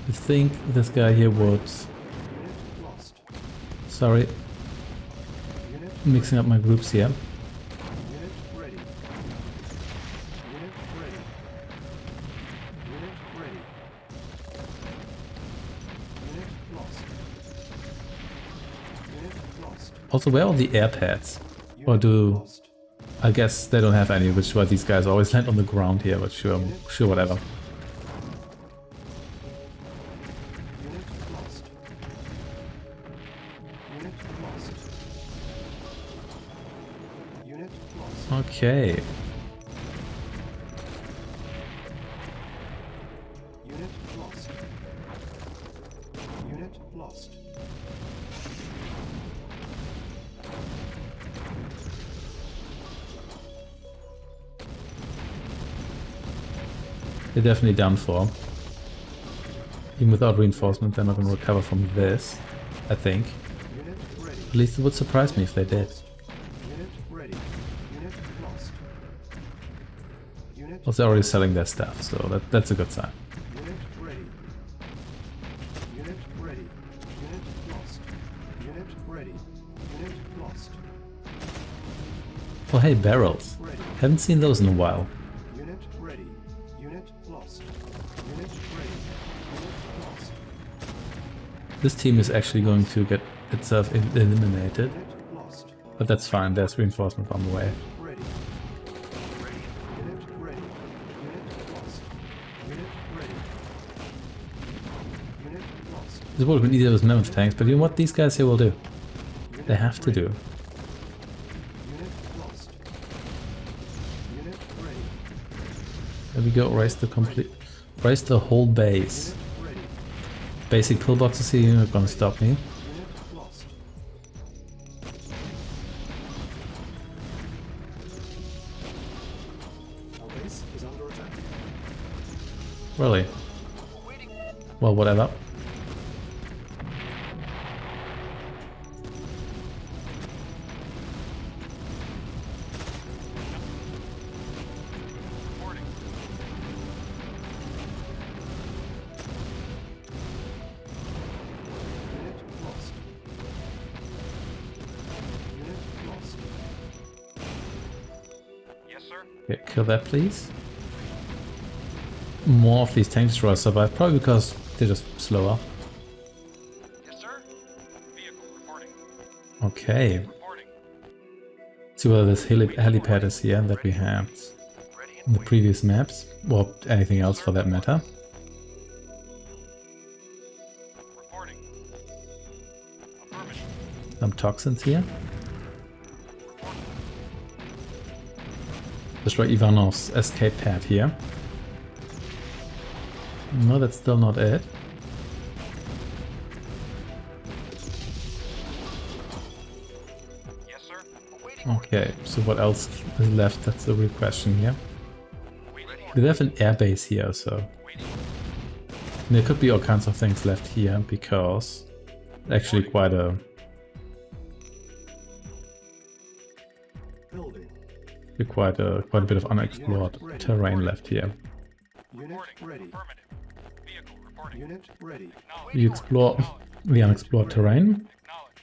You think this guy here would... Unit lost. Sorry, Unit mixing up my groups here. Unit ready. Unit ready. Unit ready. Unit lost. Unit lost. Also, where are the air pads? Or Unit do... lost. I guess they don't have any, which is why these guys always land on the ground here, but sure, whatever. Unit lost. Unit lost. Unit lost. Okay. Unit lost. Unit lost. They're definitely done for. Even without reinforcement, they're not going to recover from this, I think. Unit ready. At least it would surprise me if they did. Unit ready. Unit lost. Unit Also, they're already selling their stuff, so that's a good sign. Unit ready. Unit ready. Unit lost. Unit ready. Unit lost. Oh hey, barrels. Ready. Haven't seen those in a while. Unit ready. Unit lost. Unit ready. Unit lost. This team is actually going to get itself eliminated, Unit lost. but that's fine, there's reinforcement on the way. Ready. Unit ready. Unit lost. Unit ready. Unit lost. This would have been easier with mammoth tanks, but you know what these guys here will do? They have to do. Unit lost. Unit ready. There we go, raise the whole base. Unit ready. Basic pillboxes here, you're not gonna stop me. Unit lost. Our base is under attack. Really? Awaiting. Well, whatever. Reporting. Unit lost. Unit lost. Yes, sir. Okay, kill that please. More of these tank destroyers survive, probably because they're just slower. Yes, sir. Vehicle reporting. Okay. Reporting. See whether this helipad is here that we had Ready in and the waiting. previous maps, or anything else for that matter. Reporting. Affirmative. Some toxins here. Reporting. Destroy Ivanov's escape pad here. No, that's still not it. Yes, sir. Awaiting orders. Okay, so what else is left? That's the real question here. Awaiting We orders. have an airbase here, so Awaiting. there could be all kinds of things left here because actually quite a Building. quite a bit of unexplored terrain left here. Unit Reporting. ready. Affirmative. Vehicle reporting. Unit ready. Acknowledged. We explore the unexplored terrain. Acknowledged.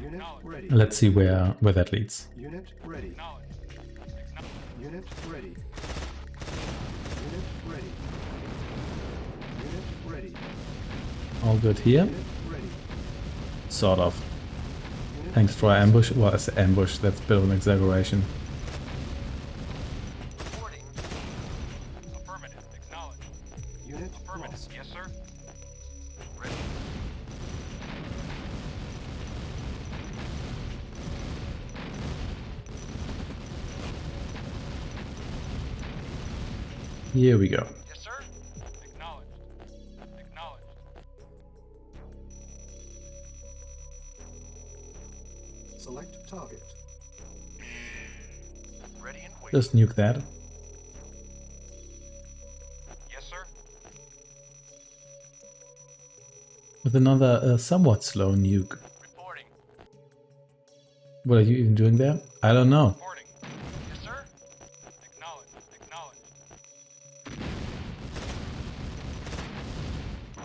Unit ready. Let's see where that leads. Unit ready. Acknowledged. Acknowledged. Unit ready. Unit ready. Unit ready. All good here. Unit ready. Sort of. Unit Tank destroyer ambush. Well, it's ambush. That's a bit of an exaggeration. Reporting. Affirmative. Acknowledged. Unit Affirmative. lost. Yes, sir. Ready. Here we go. Yes, sir. Acknowledged. Acknowledged. Select target. Ready and waiting. Just nuke that. Yes, sir. With another somewhat slow nuke. Reporting. What are you even doing there? I don't know. Reporting. Yes, sir. Acknowledged. Acknowledged.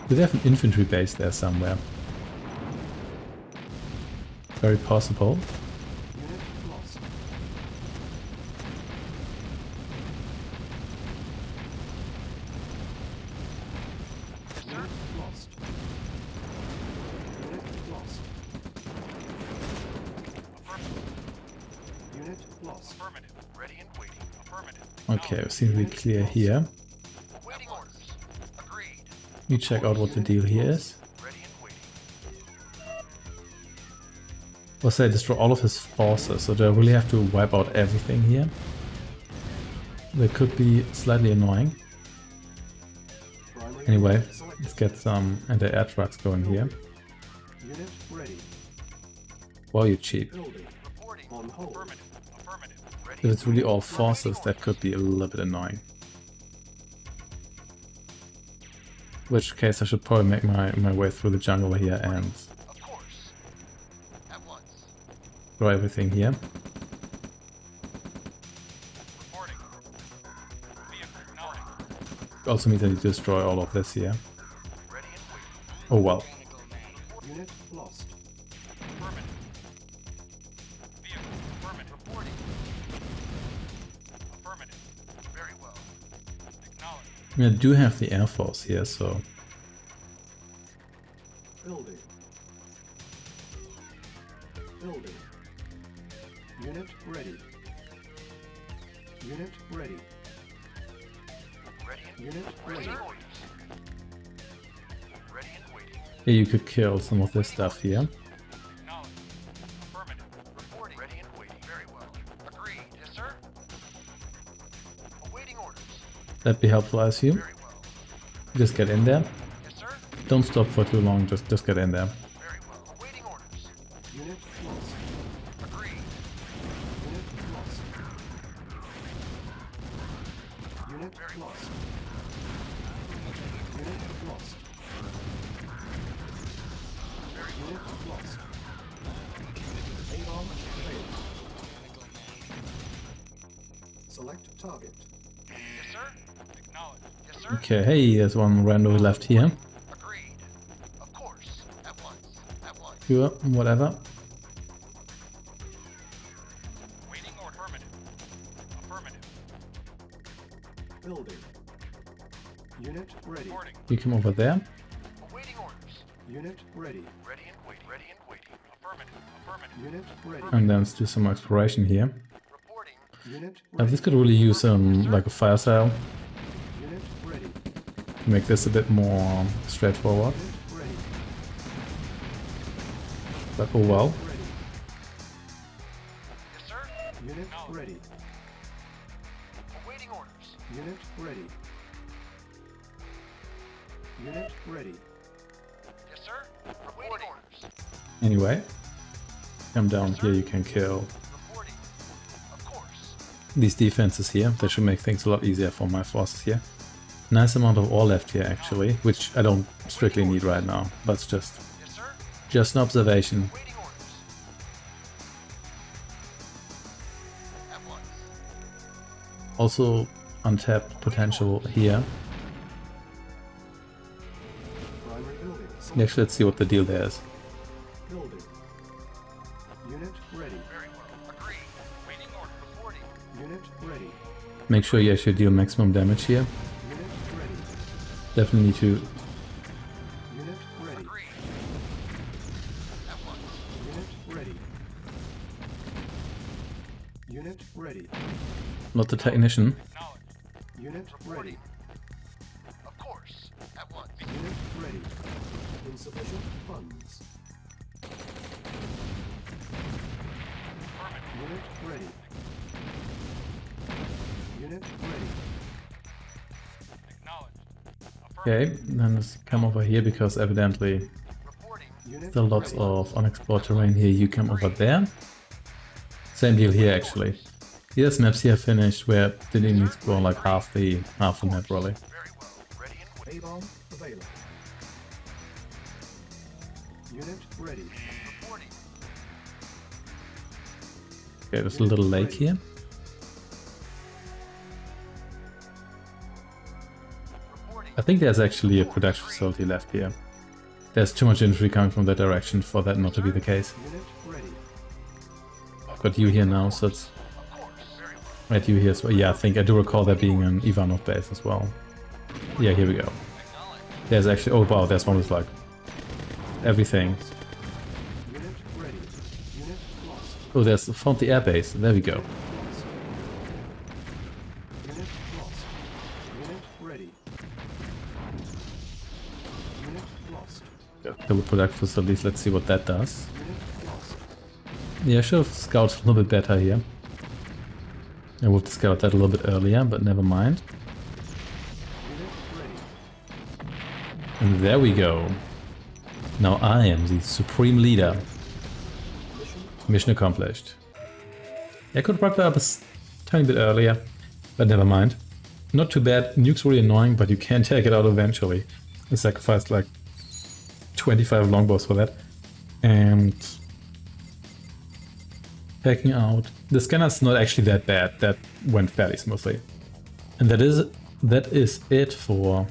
Do they have an infantry base there somewhere? Very possible. Unit lost. Yes, sir. Unit lost. Unit lost. Affirmative. Unit lost. Affirmative. Ready and waiting. Affirmative. Okay, we seem to be clear here. Waiting orders. Agreed. You check out what the deal here is. Ready and waiting. Or say destroy all of his forces, so they really have to wipe out everything here. That could be slightly annoying. Primary Anyway, building let's selected. get some anti-air trucks going here. Unit ready. Wow, you're cheap. Building. Reporting. On hold. Affirmative. Affirmative. Ready. If it's really all forces, that could be a little bit annoying. In which case I should probably make my way through the jungle here and Of course. At once. throw everything here. Reporting. Vehicle acknowledged. Also means I need to destroy all of this here. Ready and waiting. Oh well. Unit lost. Affirmative. Vehicle. Affirmative. Reporting. Affirmative. Very well. Acknowledged. I mean, I do have the Air Force here, so Building. Building. Unit ready. Unit ready. Ready and Unit ready. ready. Orders. Ready and waiting. here you could kill some of this stuff here. Acknowledged. Affirmative. Reporting. Ready and waiting. Very well. Agreed. Yes, sir. Awaiting orders. That'd be helpful, I assume. Very well. Just get in there. Yes, sir. Don't stop for too long, just get in there. Very well. Awaiting orders. Unit lost. Agreed. Unit lost. Unit lost. Unit lost. Unit lost. A-bomb failed. Select target. Yes, sir. Acknowledged. Yes, sir. Okay, hey, there's one rando left here. Agreed. Of course. At once. At once. Sure, whatever. Waiting order. Affirmative. Affirmative. Building. Unit ready. Reporting. You come over there. Awaiting orders. Unit ready. Ready and waiting. Ready and waiting. Affirmative. Affirmative. Unit ready. And then let's do some exploration here. Reporting. Unit Now ready. this could really use like a fire sale Unit ready. to make this a bit more straightforward. Unit ready. But oh well. Ready. Yes, sir. Unit ready. Awaiting orders. Unit ready. Unit ready. Yes, sir. Reporting orders. Anyway, come down here, you can kill Reporting. Of course. these defenses here. That should make things a lot easier for my forces here. Nice amount of ore left here actually, which I don't strictly need right now, but it's Yes, sir. just an observation. Waiting orders. At once. Also untapped potential here. Primary building. Actually, let's see what the deal there is. Building. Unit ready. Very well. Agreed. Waiting order. Reporting. Unit ready. Make sure you actually deal maximum damage here. Unit ready. Definitely need to. Unit ready. Agreed. At once. Unit ready. Unit ready. Not the technician. Acknowledged. Unit ready. Reporting. Of course. At once. Unit ready. Insufficient funds. Affirmative. Unit ready. Unit ready. Acknowledged. Okay, then let's come over here because evidently Reporting. Unit still lots ready. of unexplored terrain here. You come over there. Same deal here actually. There's maps here finished where didn't even explore like half the map really. Very well. Ready and waiting. A-bomb available. Unit ready. Reporting. Okay, there's a little lake here. I think there's actually a production facility left here. There's too much infantry coming from that direction for that not to be the case. Unit ready. I've got you here now, so it's... Right, you here as well. Yeah, I think I do recall there being an Ivanov base as well. Yeah, here we go. There's actually... Oh wow, there's one with like... everything. Unit ready. Unit lost. Oh, there's found the air base. There we go. Lost. Unit lost. Unit ready. Unit lost. Double production facilities, let's see what that does. Unit lost. Yeah, I should have scouted a little bit better here. I would have scouted that a little bit earlier, but never mind. Unit ready. And there we go. Now I am the supreme leader. Mission accomplished. I could have brought that up a tiny bit earlier, but never mind. Not too bad. Nuke's really annoying, but you can take it out eventually. I sacrificed like 25 longbows for that. And taking out the scanner's not actually that bad. That went fairly smoothly. And that is it for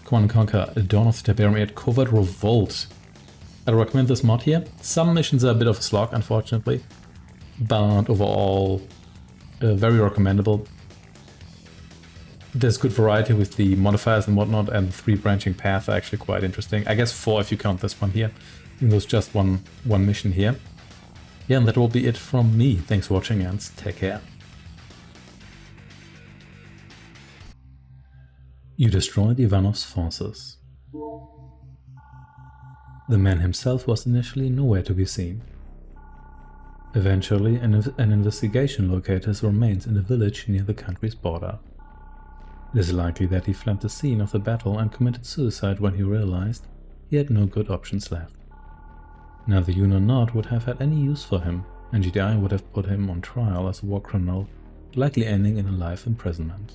Command & Conquer Dawn of the Tiberium Age Covert Revolt. I recommend this mod here. Some missions are a bit of a slog, unfortunately, but overall very recommendable. There's good variety with the modifiers and whatnot, and the 3 branching paths are actually quite interesting. I guess 4 if you count this one here. Even though it's just one mission here. Yeah, and that will be it from me. Thanks for watching and take care. You destroyed Ivanov's forces. The man himself was initially nowhere to be seen. Eventually, an investigation located his remains in a village near the country's border. It is likely that he fled the scene of the battle and committed suicide when he realized he had no good options left. Neither you nor Nod would have had any use for him, and GDI would have put him on trial as a war criminal, likely ending in a life imprisonment.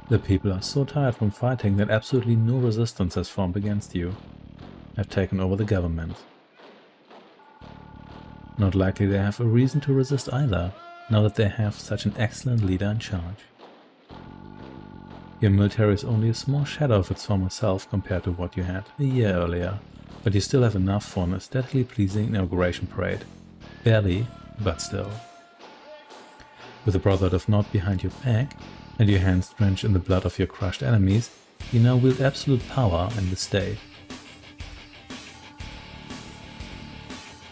The people are so tired from fighting that absolutely no resistance has formed against you. Have taken over the government. Not likely they have a reason to resist either, now that they have such an excellent leader in charge. Your military is only a small shadow of its former self compared to what you had a year earlier, but you still have enough for an aesthetically pleasing inauguration parade. Barely, but still. With the Brotherhood of Nod behind your back, and your hands drenched in the blood of your crushed enemies, you now wield absolute power in the state.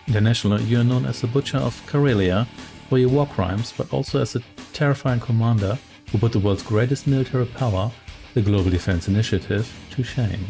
Internationally, you are known as the Butcher of Karelia for your war crimes, but also as a terrifying commander who put the world's greatest military power, the Global Defense Initiative, to shame.